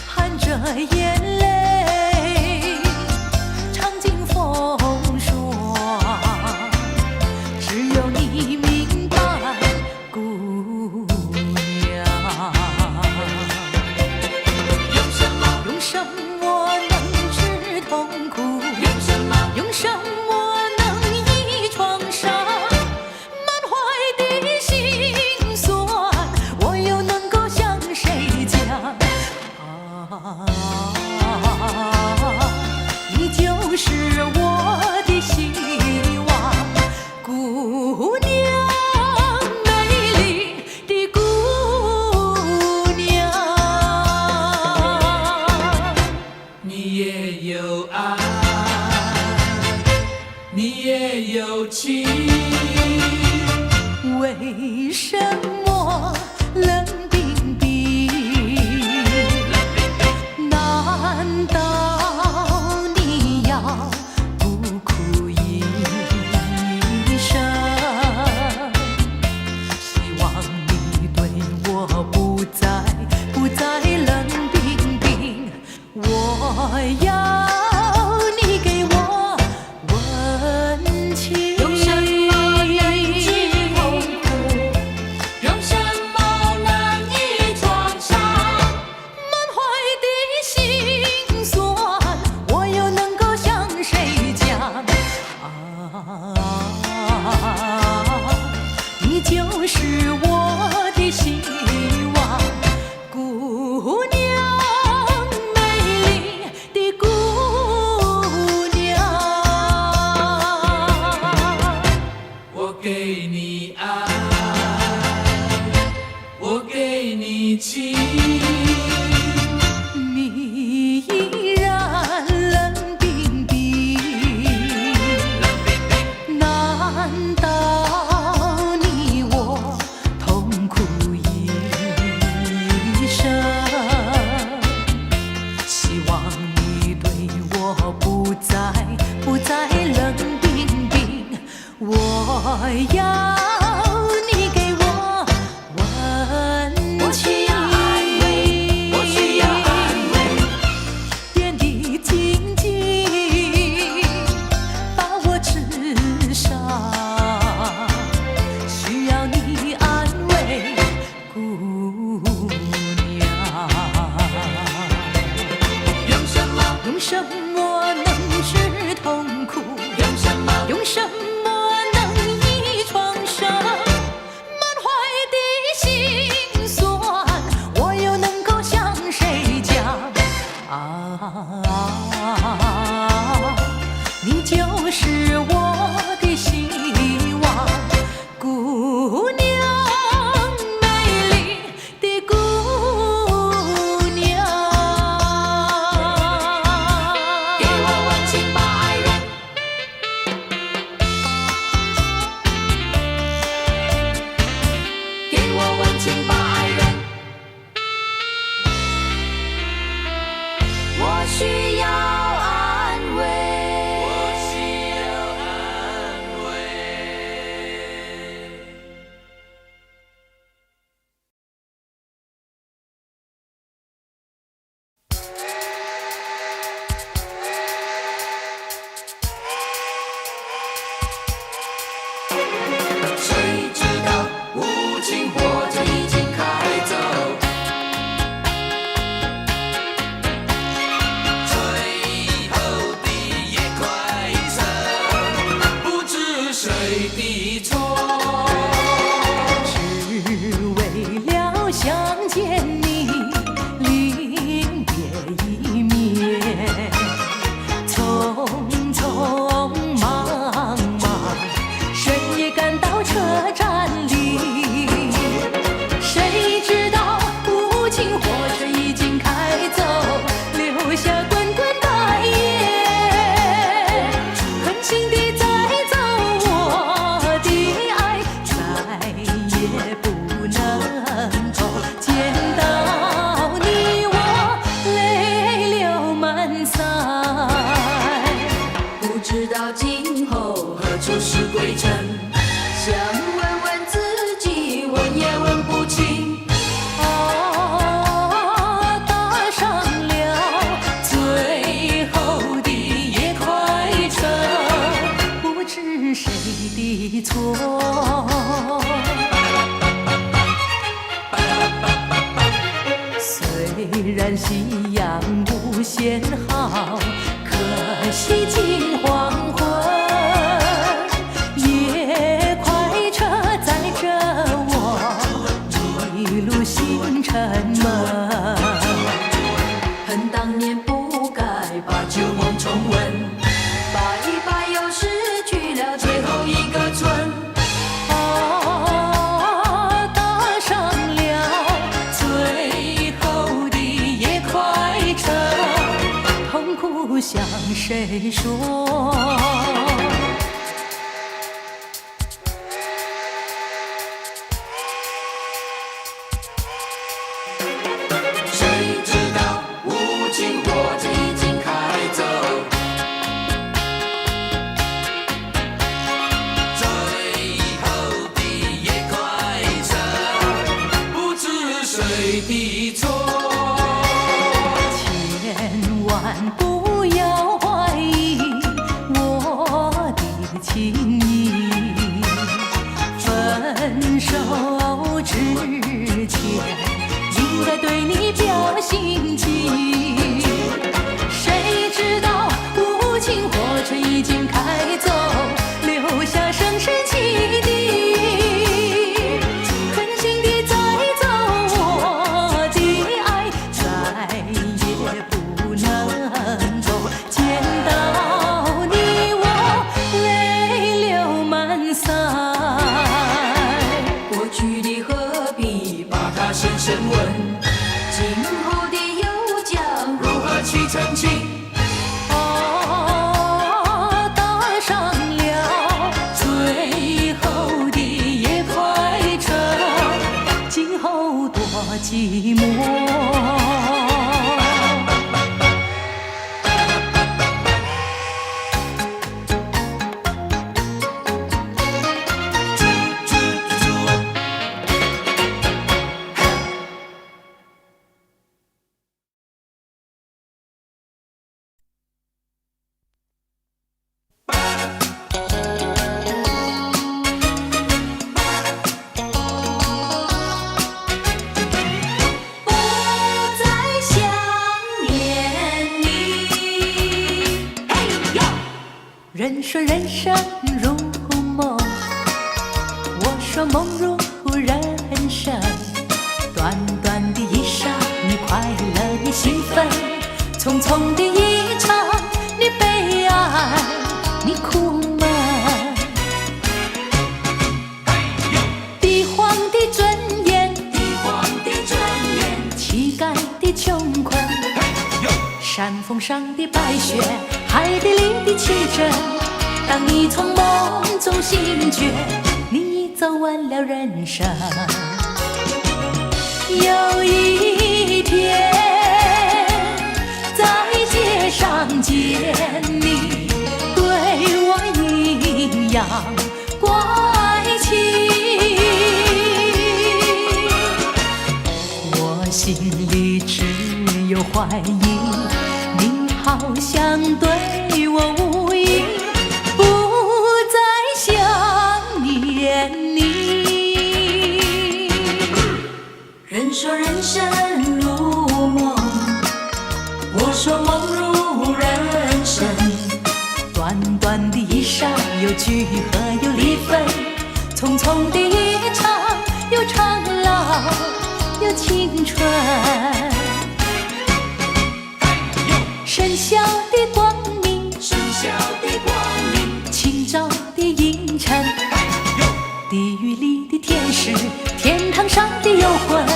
含着眼泪，尝尽风霜，只有你明白，姑娘。用什么？用什么能治痛苦？用什么？用什么能医创伤？满怀的心酸，我又能够向谁讲？你就是我的希望，姑娘，美丽的姑娘。你也有爱，你也有情。为什么冷冰冰？难道你要不哭一生？希望你对我不再冷冰冰。我要你给我温情。用什么能治痛苦？用什么能医创伤？满怀的心酸，我又能够向谁讲？你就是我的希望，姑娘，美丽的姑娘。我给你爱，我给你情。你依然冷冰冰，难道你我痛苦一生？希望你对我不再冷冰冰。我要你给我温情。虽然夕阳无限好，可惜近黄昏。夜快车载着我，一路星辰门。恨当年不该把旧梦重温，拜一拜又失去了最后一个春。搭上了最后的夜快车，痛苦向谁说？谁知道无情火车已经开走，最后的夜快车，不知谁的错。千万不要怀疑我的情意，分手之前应该对你表心迹。谁知道无情火车已经开走，留下声声汽笛，狠心地载走我的爱，再也不能够见到你，我泪流满腮。过去的何必把它深深问，今后的又将如何去澄清？搭上了最后的夜快车，今后多寂寞。不再想念你。人说人生如梦，我说梦如人生。短短的一生，你快乐，你兴奋；匆匆的一场，你悲哀，你苦闷。帝皇的尊严，帝皇的尊严，乞丐的穷困，山峰上的白雪，海底里的奇珍。当你从梦中醒觉，你已走完了人生。有一天在街上见你，对我一样怪奇，我心里只有怀疑，你好像对我无意，不再想念你。人说人生如梦，我说梦如人生。短短的一生，有聚合有离分，匆匆的一场，有长老有青春。深宵的光明，深宵的光明，清照的阴沉，地狱里的天使，天堂上的幽魂。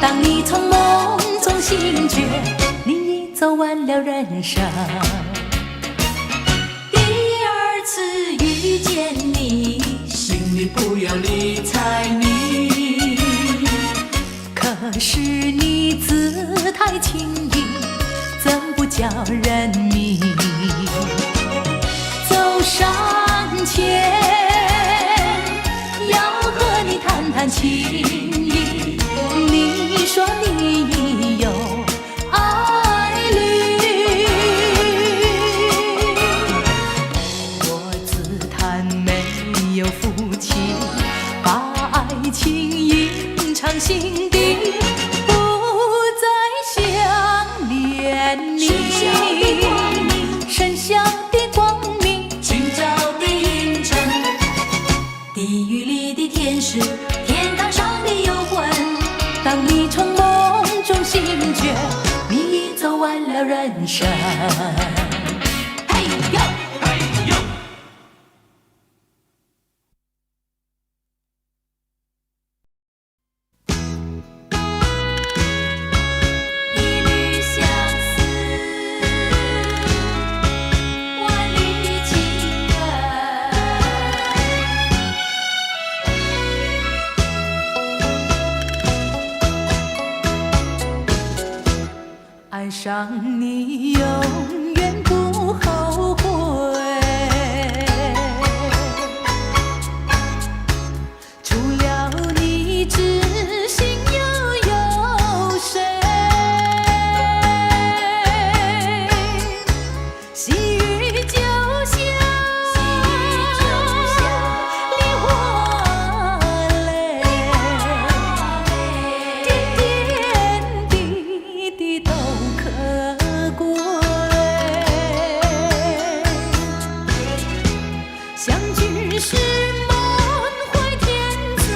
当你从梦中醒觉，你已走完了人生。第二次遇见你，心里不要理睬你。可是你姿态轻盈，怎不叫人迷？走上前，要和你谈谈情谊。你说你有爱侣，我自叹没有福气。心底不再想念你。深宵的光明，清照的阴沉，地狱里的天使，天堂上的幽魂。当你从梦中醒觉，你已走完了人生。嘿呦！嘿呦！一缕相思，万缕情缘。爱上你永远不后悔，除了你知心又有谁？细雨就像梨花泪，点点滴滴都可贵。相聚时满怀甜滋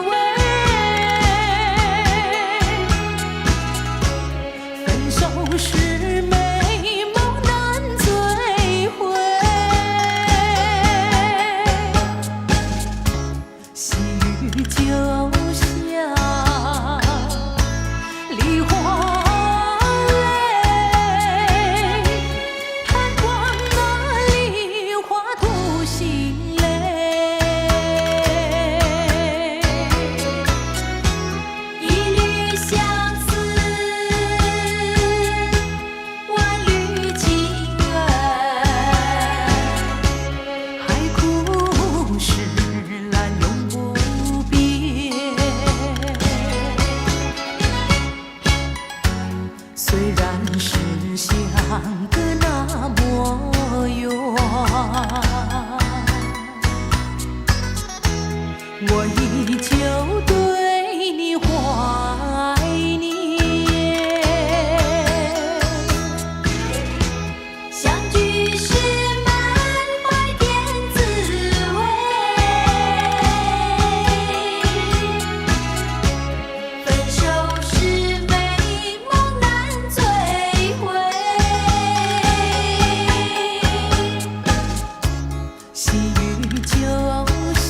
味，分手时美梦难追回。细雨就像梨花泪，盼望那梨花吐心泪。一缕相思，万缕情缘。海枯石烂永不变，虽然是相隔那么远，我依旧对你怀念。相聚时满怀甜滋味，分手时美梦难追回。细雨就像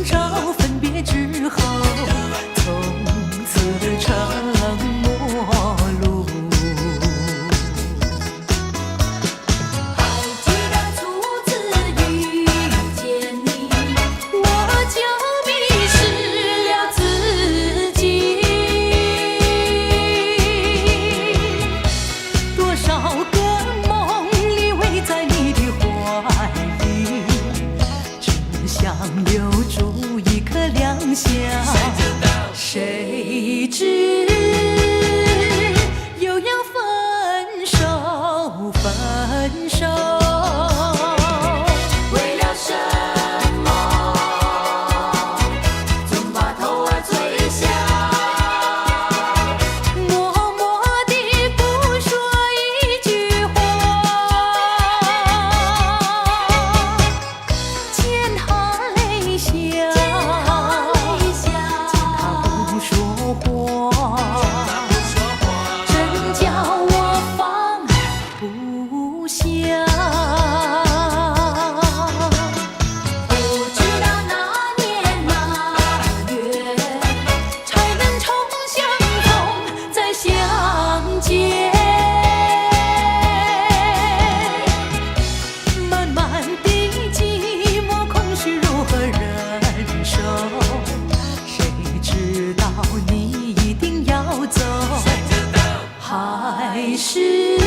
找分别之后，从此成陌路。还记得初次遇见你，我就迷失了自己。多少个梦里围在你的怀里，只想留住一颗良宵。谁知又要分手，分手。为了什么总把头儿垂下？默默地不说一句话，见他泪下，他不说话，真叫我放不下。不知道哪年哪月，才能重相逢再相见。漫漫的寂寞空虚如何忍受？谁知道你一定要走，还是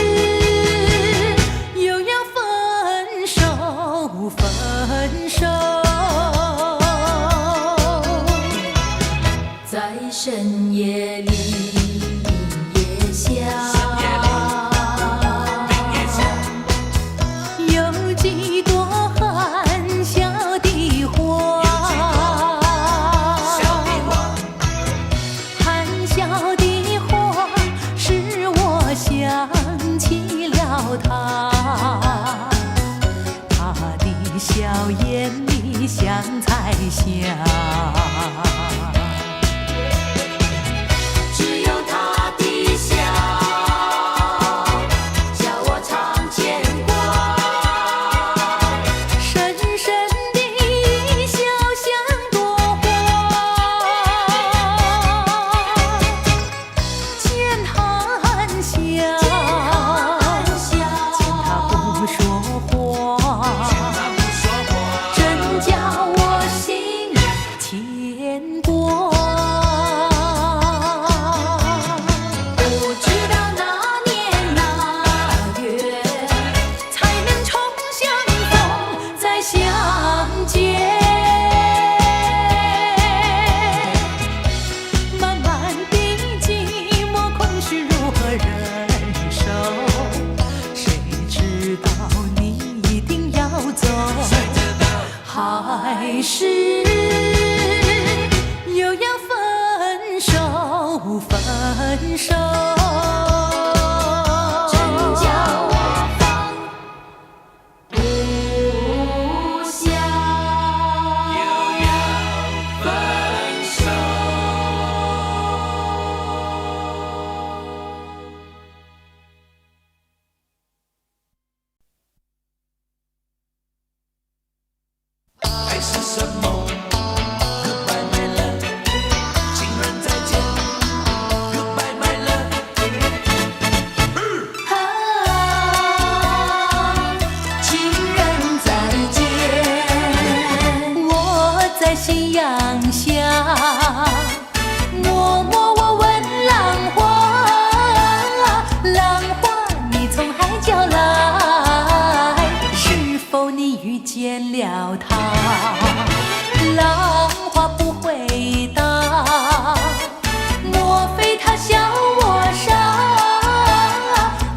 又要分手，分手。在深夜里夜下，有几朵含笑的花，含笑的花使我想起了他，他的笑颜里像彩霞。只有他的笑，叫我常牵挂。深深的笑像朵花，见他含笑，见他不说话，真叫我心牵挂。不知道哪年哪月，才能重相逢再相见。漫漫的寂寞空虚如何忍受？谁知道你一定要走，还是又要分手，分手。真叫我放不下。分手。爱是什么 ？Goodbye my love， 情人再见。Goodbye my love。情人再见，我在夕阳下，默默我问浪花，浪花你从海角来，是否你遇见了他？浪花不回答，莫非他笑我傻？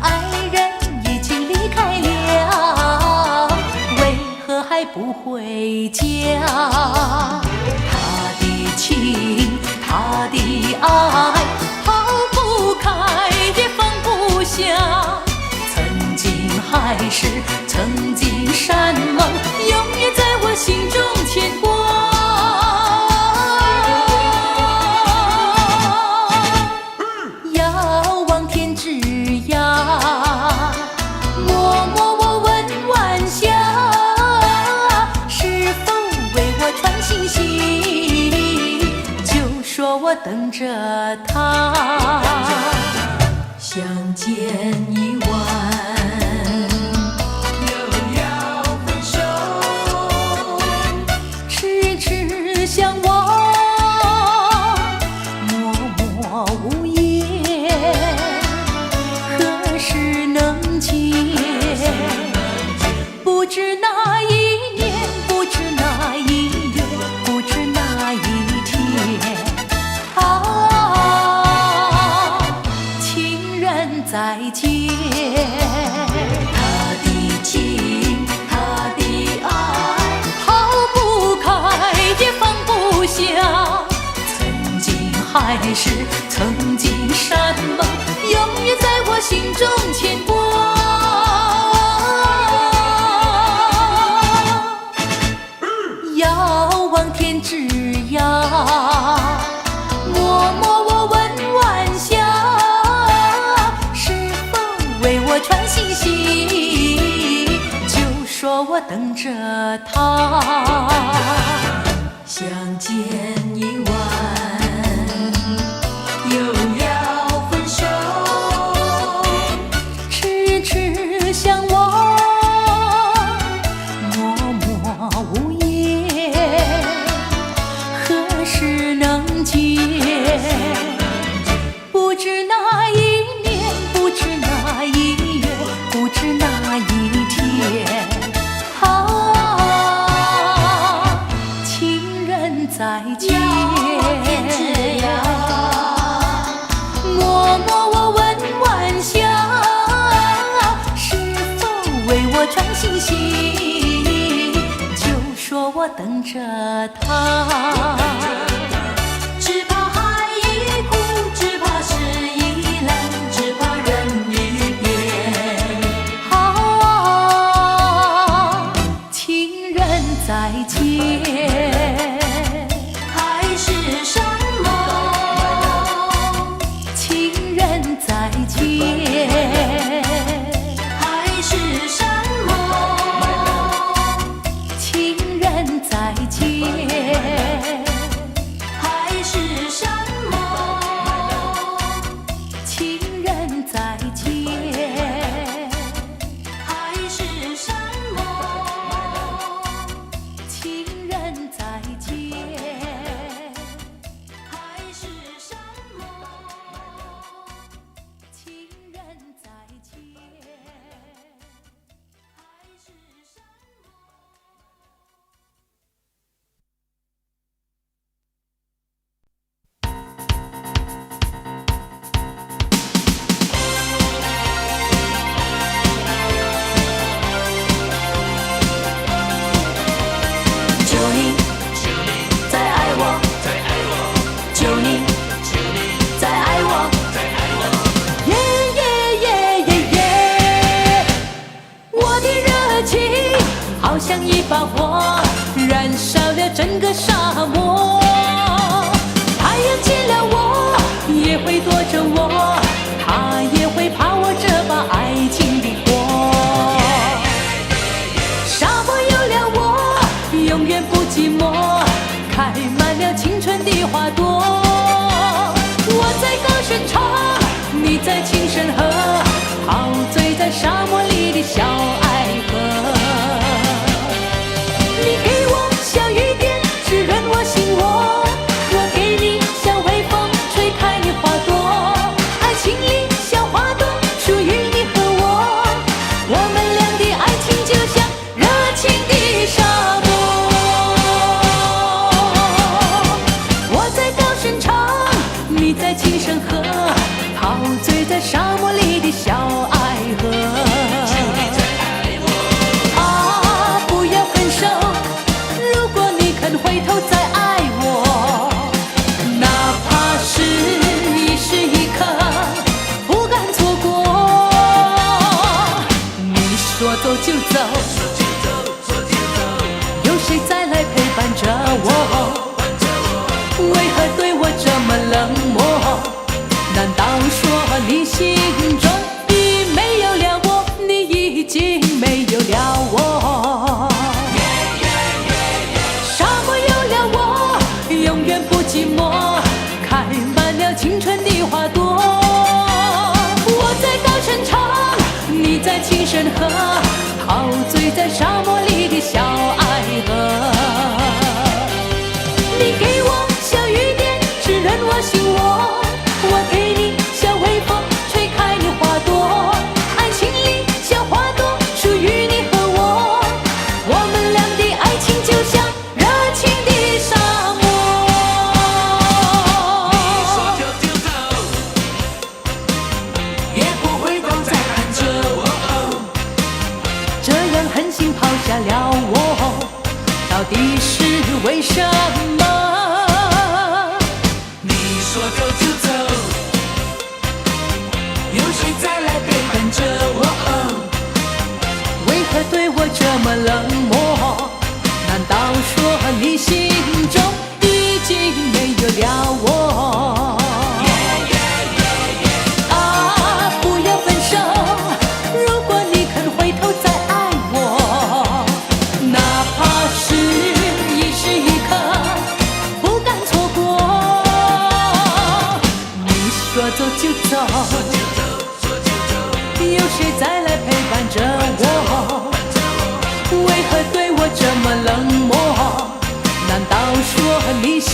爱人已经离开了，为何还不回家？他的情，他的爱，抛不开也放不下。曾经海誓，曾经山盟，永远在我心中牵挂。遥望天之涯，默默我问晚霞，是否为我传信息？我等着他，相见已晚，又要分手。痴痴相望，默默无言，何时能见？不知哪一年，不知哪一月，不知哪一天。啊，情人再见。他的情，他的爱，抛不开也放不下，曾经海誓，曾经山盟，永远在我心中牵挂。遥望天之涯，默默我问晚霞，是否为我传信息？就说我等着他，相见已晚，又要分手。痴痴相望，默默无言，何时能见？不知哪一年，不知哪一月，不知哪一天。啊，情人再见。天之涯，默默我问晚霞，是否为我传信息？就说我等着他。只怕海已枯，只怕事已冷，只怕人已变。啊，情人再见。海誓山盟，情人再见。海誓山盟，情人再见。海誓山盟，情人再见。海誓山盟，情人再见。海誓山盟，情人再见。海誓山盟。就你再爱我，就你再爱我，耶耶耶耶耶！我的热情好像一把火，燃烧了整个沙漠。太阳见了我，也会躲着我，他也会怕我这把爱情的火。沙漠有了我，永远不寂寞，开满了青春的花朵。我在高声唱，你在轻声和，陶醉在沙漠里的小爱河。你给我小雨点，滋润我心窝，我给你像微风吹开的花朵。爱情里小花朵属于你和我，我们俩的爱情就像热情的沙漠。我在高声唱，你在轻声和，陶醉在沙漠里的小爱河。啊，不要分手，如果你肯回头再爱我，哪怕是一时一刻，不敢错过。你说走就走，有谁再来陪伴着我？为何对我这么冷漠？难道说你心河，陶醉在沙漠里的小爱河。你给我小雨点，滋润我心窝，我给你小微风，吹开你花朵。爱情里小花朵，属于你和我，我们俩的爱情就像热情的沙漠。你说走就走，也不会光在看着我。这样狠心抛下了我，到底是为什么？你说走就走，有谁再来陪伴着我？为何对我这么冷漠？难道说你心中已经没有了我？啊，不要分手，如果你肯回头再爱我，哪怕是一时一刻，不敢错过。你说走就走，有谁再来陪伴着我？为何对我这么冷漠？难道说你心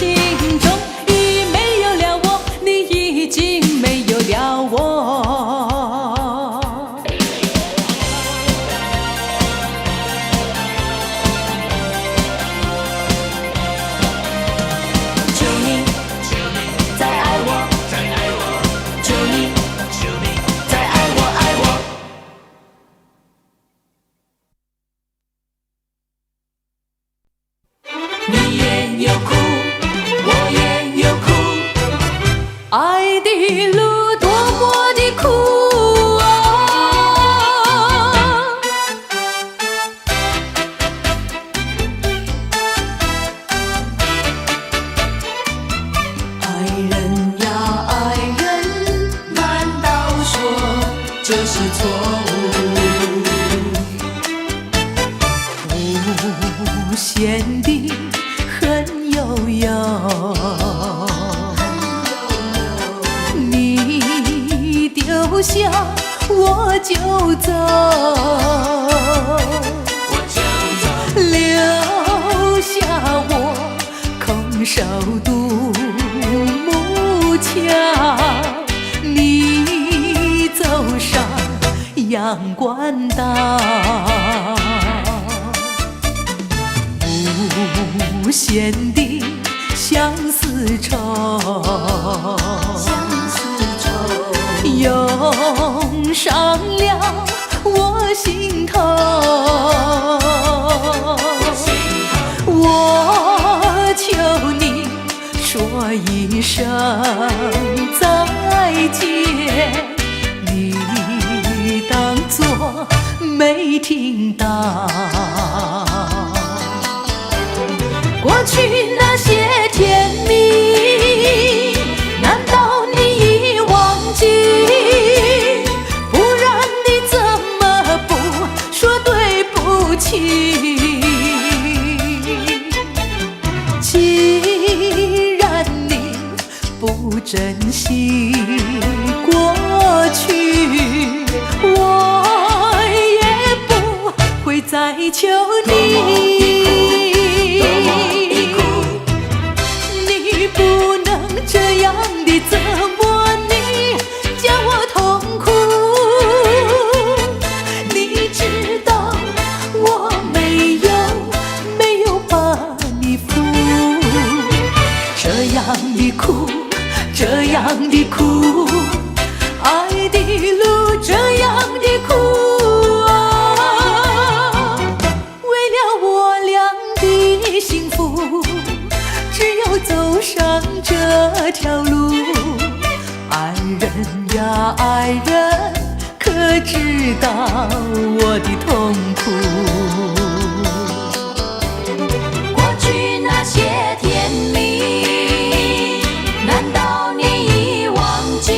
中已没有了我？你已经没有了我？求你再爱我，求你再爱我爱我。你也有苦，我也有苦，爱的路多么的苦啊！爱人呀爱人，难道说这是错误？无限的恨悠悠，你丢下我就走，留下我空手独木桥。你走上阳关道，无限的相思愁，涌上了我心头。我求你说一声再见，你当作没听到。过去那些甜蜜，难道你已忘记？不然你怎么不说对不起？既然你不珍惜过去，我也不会再求你。你不能这样的折磨你，叫我痛苦。你知道我没有把你负，这样的苦，这样的苦，爱的路这样的苦啊！为了我俩的幸福，只有走上这条路。爱人呀爱人，可知道我的痛苦？过去那些甜蜜，难道你已忘记？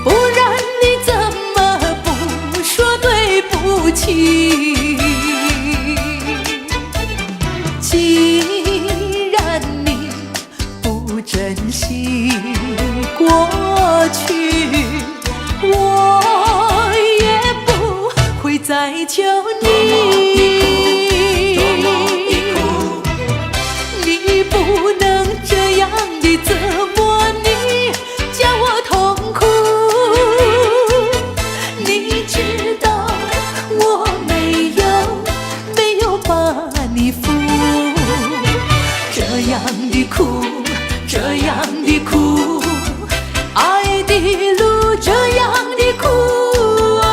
不然你怎么不说对不起？既然你不珍惜过去，我也不的苦，这样的苦，爱的路这样的苦啊！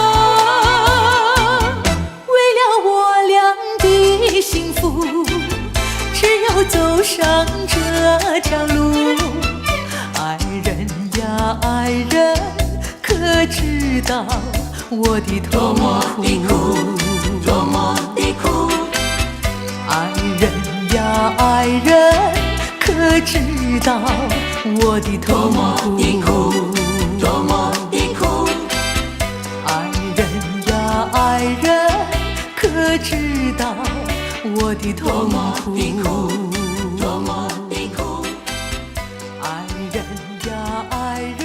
为了我俩的幸福，只有走上这条路。爱人呀爱人，可知道我的痛苦？多么的苦，爱人呀爱人，可知道我的痛苦？多么的苦，爱人呀爱人，可知道我的痛苦？多么的苦，爱人呀爱人，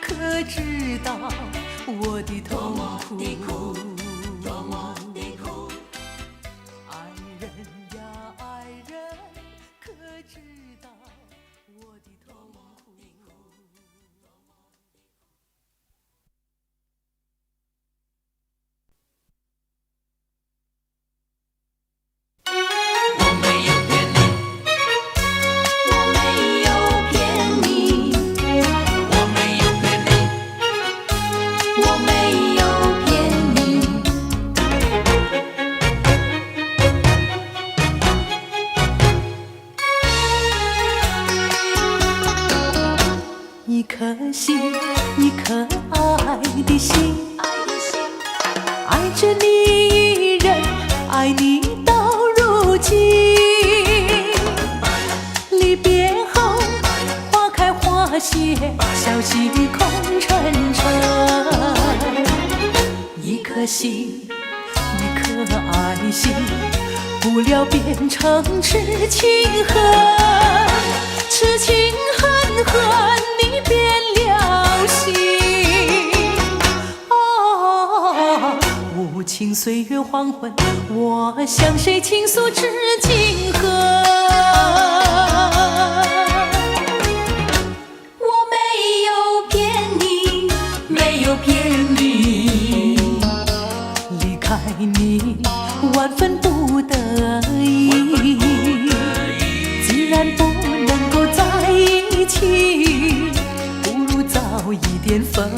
可知道我的痛苦？多么的苦，爱人呀爱人，可知道我的痛苦？我没有骗你，我没有骗你，我没有骗你，我没有骗你。一颗心，一颗爱的心，爱着你一人，爱你到如今。离别后，花开花谢，消息空沉沉。一颗心，一颗爱心，不料变成痴情恨，痴情恨恨，你变了心。无情岁月黄昏，我向谁倾诉至今恨？我没有骗你，没有骗你，离开你万分不得已。既然不能够在一起，不如早一点分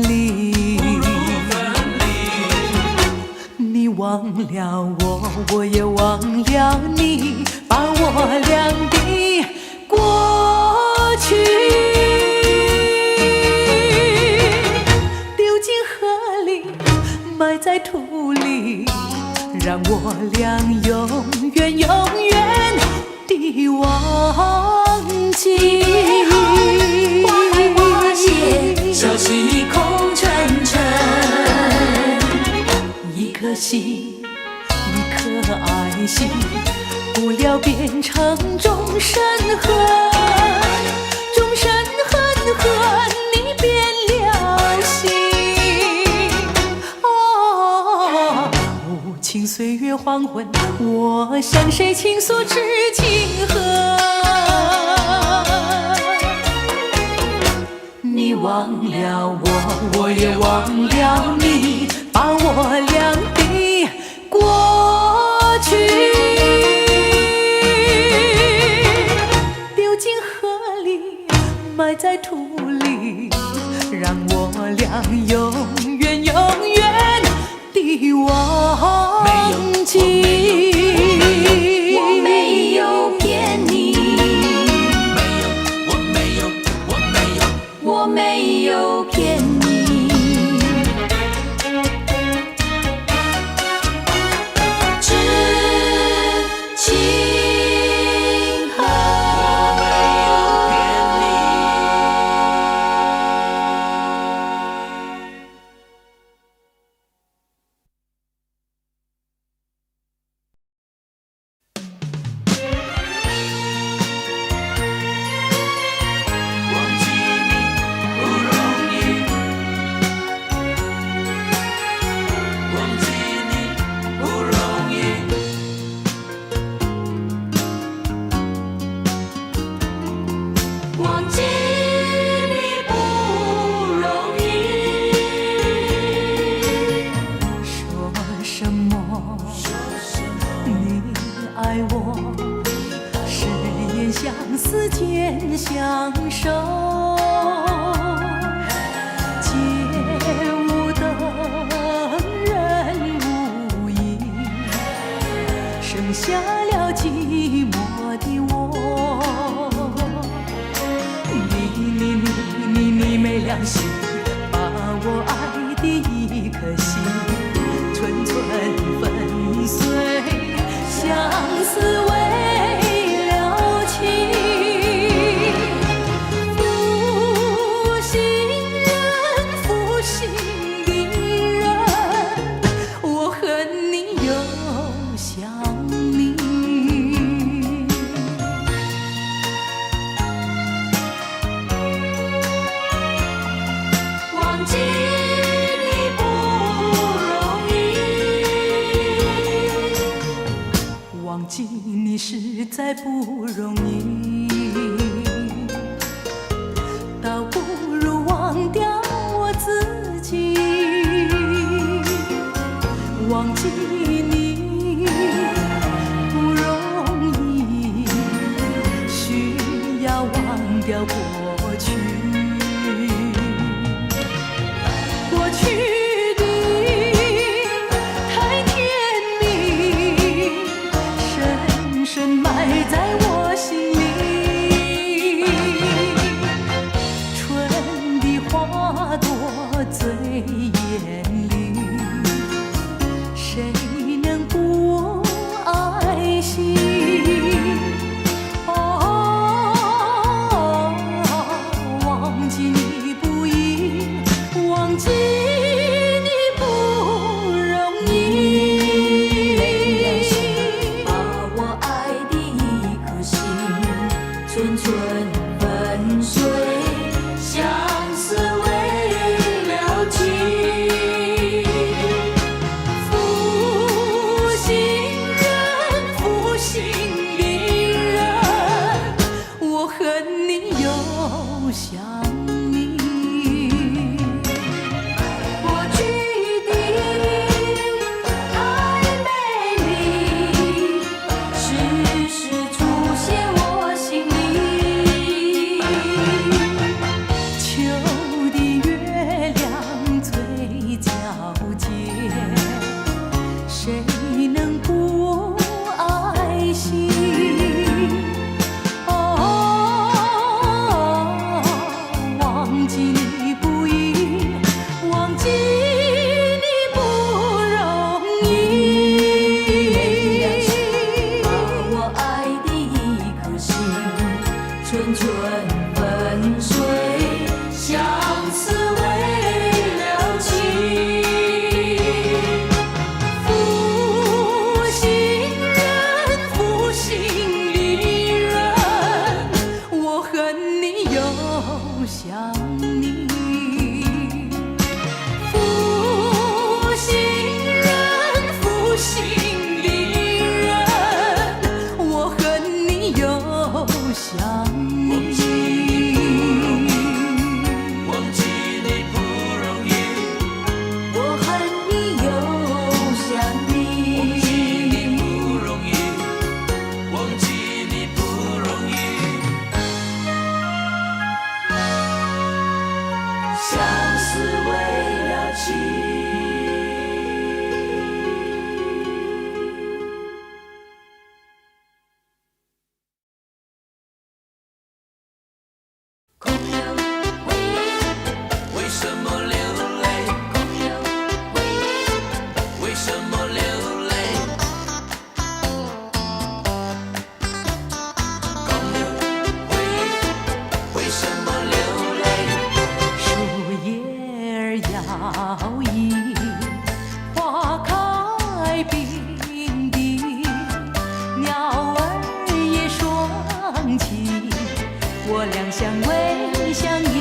离。你忘了我，我也忘了你，把我俩的过去丢进河里，埋在土里，让我俩永远永远地忘记。花开花谢，消息空沉沉。一颗心，一颗爱心，不料变成终身恨，终身恨恨，你变了心。无情岁月黄昏，我向谁倾诉至今恨？你忘了我，我也忘了你，把我俩的过去丢进河里，埋在土里，让我俩永远永远地忘记。我没有骗你，没有，我没有，我没有。我没有骗你。愿相思渐相守，街无灯，人无影，剩下了寂寞的我。你没良心，把我爱的一颗心寸寸粉碎，相思为了情。负心人，负心的人，我恨你又想你。忘记你不容易，忘记你实在不容易，倒不如忘掉我自己。忘记你不容易，需要忘掉过去。过去的太甜蜜，深深埋在我心里。春的花朵最艳丽，谁能不爱惜？忘记你不易，忘记你不容易。把我爱的一颗心寸寸粉碎，相思为了情。负心人，负心的人，我恨你又想你。过去的太美丽，时时出现我心里。秋的月亮最皎洁，谁能不爱惜？忘记你不易，忘记你不容易。把我爱的一颗心寸寸粉碎，相思为了情。负心人，负心的人，我恨你又想你。负心人，负心的人，我恨你又想你。忘记你不容易，我恨你又想忘记你你。不容易，忘记你不容易。相思为了情。空有回忆，为什么流泪？空有回忆，为什么流泪？空有回忆，为什么流泪？树叶儿摇曳，花开并蒂，鸟儿也双栖，我俩相偎相依。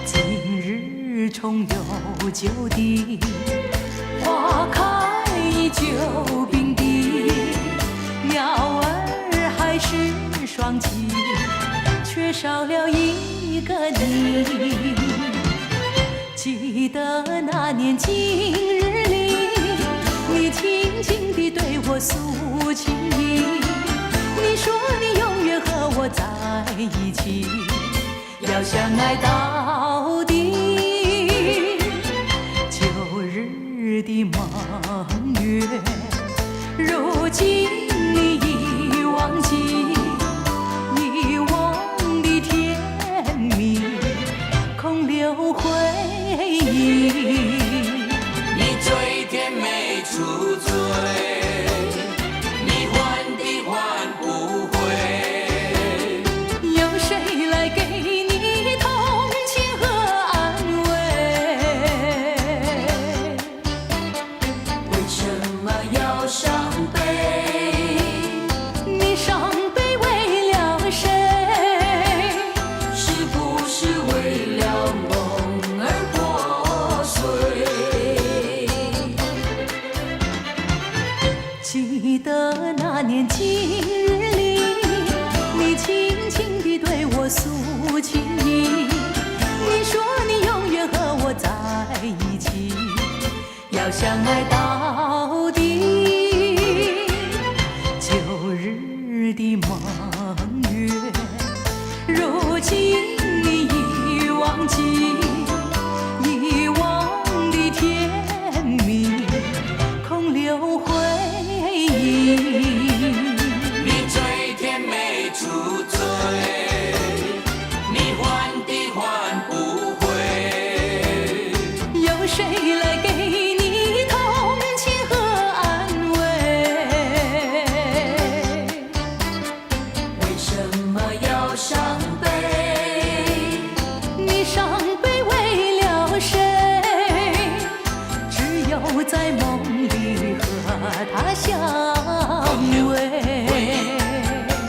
今日重游旧地，花开旧并蒂，鸟儿还是双栖，却少了一个你。记得那年今日里，你轻轻地对我诉情意，你一起，要相爱到底。旧日的梦月，如今你已忘记，遗忘的甜蜜，空留回忆。你最甜美出醉，你还的还不回。有谁来给你同情和安慰？为什么要伤悲？你伤悲为了谁？是不是为了梦而破碎？记得那年今日里，你轻轻地对我诉情意。你说你永远和我在一起，要相爱到底。旧日的梦月，如今你已忘记，遗忘的甜蜜，空留回忆。你最甜美出醉，你还的还不回。有谁来给你同情和安慰？为什么要伤悲？你伤悲为了谁？只有在梦里和他相偎。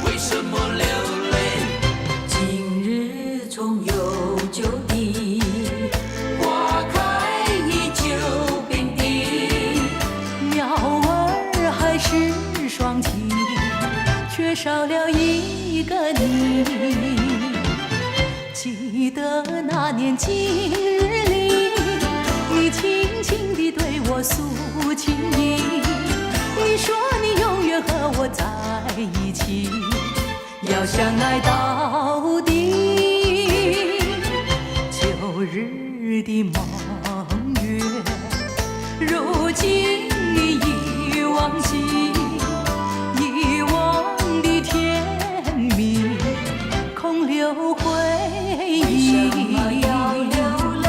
为什么流泪？今日重游旧地，花开依旧遍地。鸟儿还是双栖，缺少了一个你。记得那年今日里，你轻轻地对我诉情意。你说你永远和我在一起，要相爱到底。旧日的梦月，如今你已忘记，遗忘的甜蜜，空留回忆。为什么要流泪？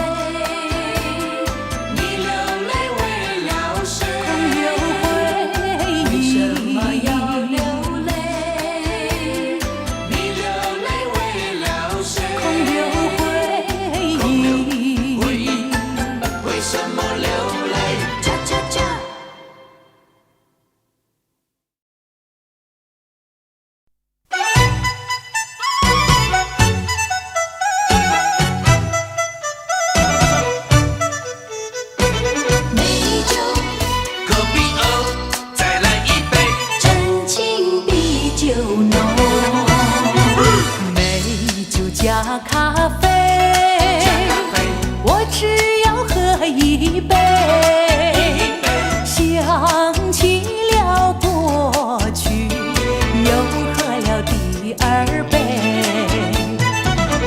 你流泪为了谁？空留回为忆。什么要流泪？你流泪为了谁？空留回忆。回忆，为什么流泪？恰恰恰。美酒隔壁哦，再来一杯。真情比酒浓，美酒加咖啡，我只要喝一杯。想起了过去，又喝了第二杯。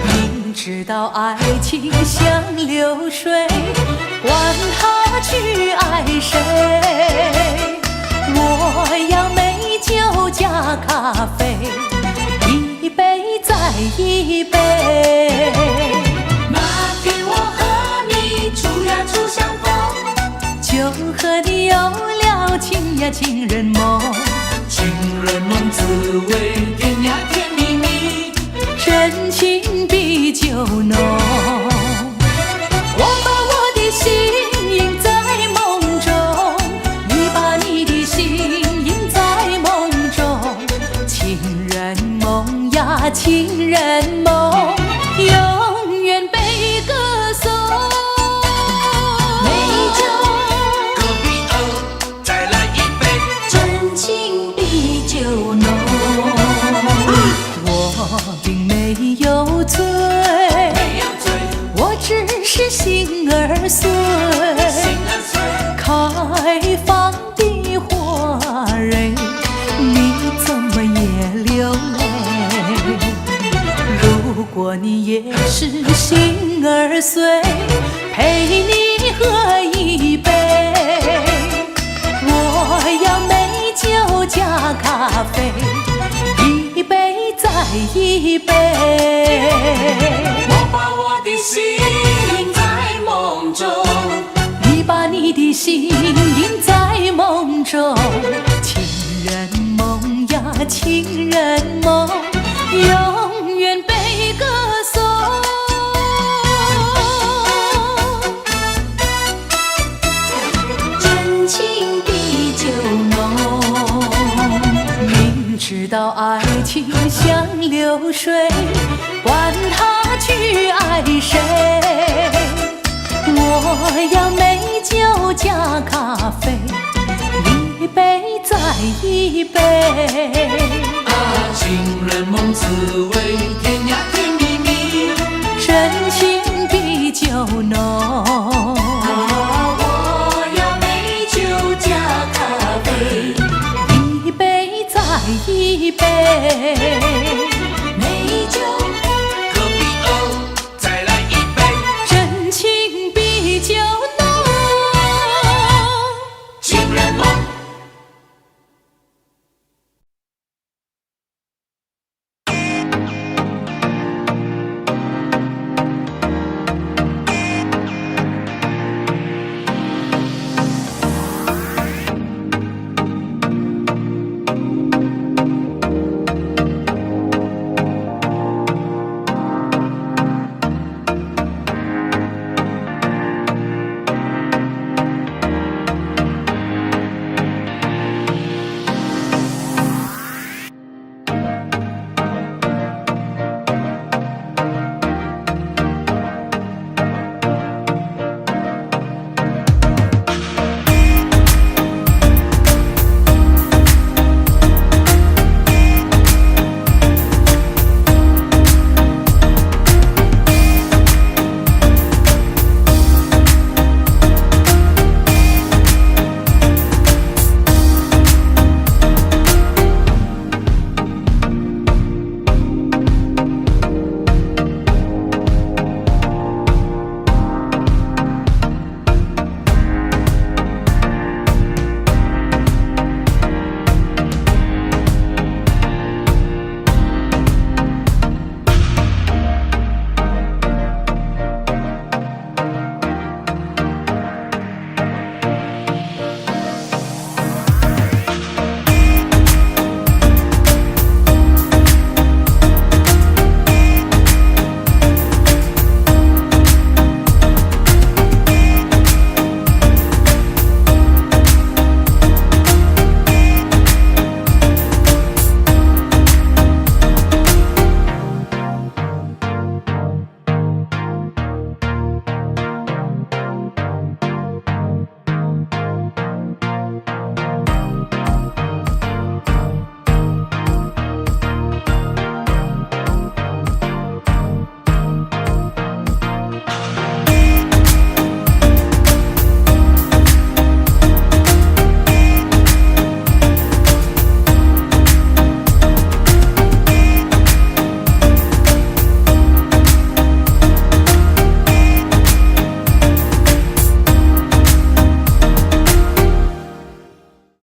明知道爱情像流水，管他去爱谁。我要美酒加咖啡，一杯再一杯。那天我和你初呀初相逢，就和你有了情呀情人梦，情人梦滋味甜呀甜蜜蜜。真情比酒浓。我把我的心印在梦中，你把你的心印在梦中。情人梦呀情人梦，永远被歌颂。美酒隔壁哦，再来一杯。真情比酒浓，我并没有醉，没有醉，我只是心儿碎。心儿碎。开放的花蕊，你怎么也流泪？一杯。我把我的心印在梦中，你把你的心印在梦中。情人梦呀，情人梦，永远被歌颂。真情比酒浓，明知道爱情像流水，管他去爱谁。我要美酒加咖啡，一杯再一杯。啊，情人梦滋味甜呀甜蜜蜜，真情比酒浓。我要美酒加咖啡，一杯再一杯。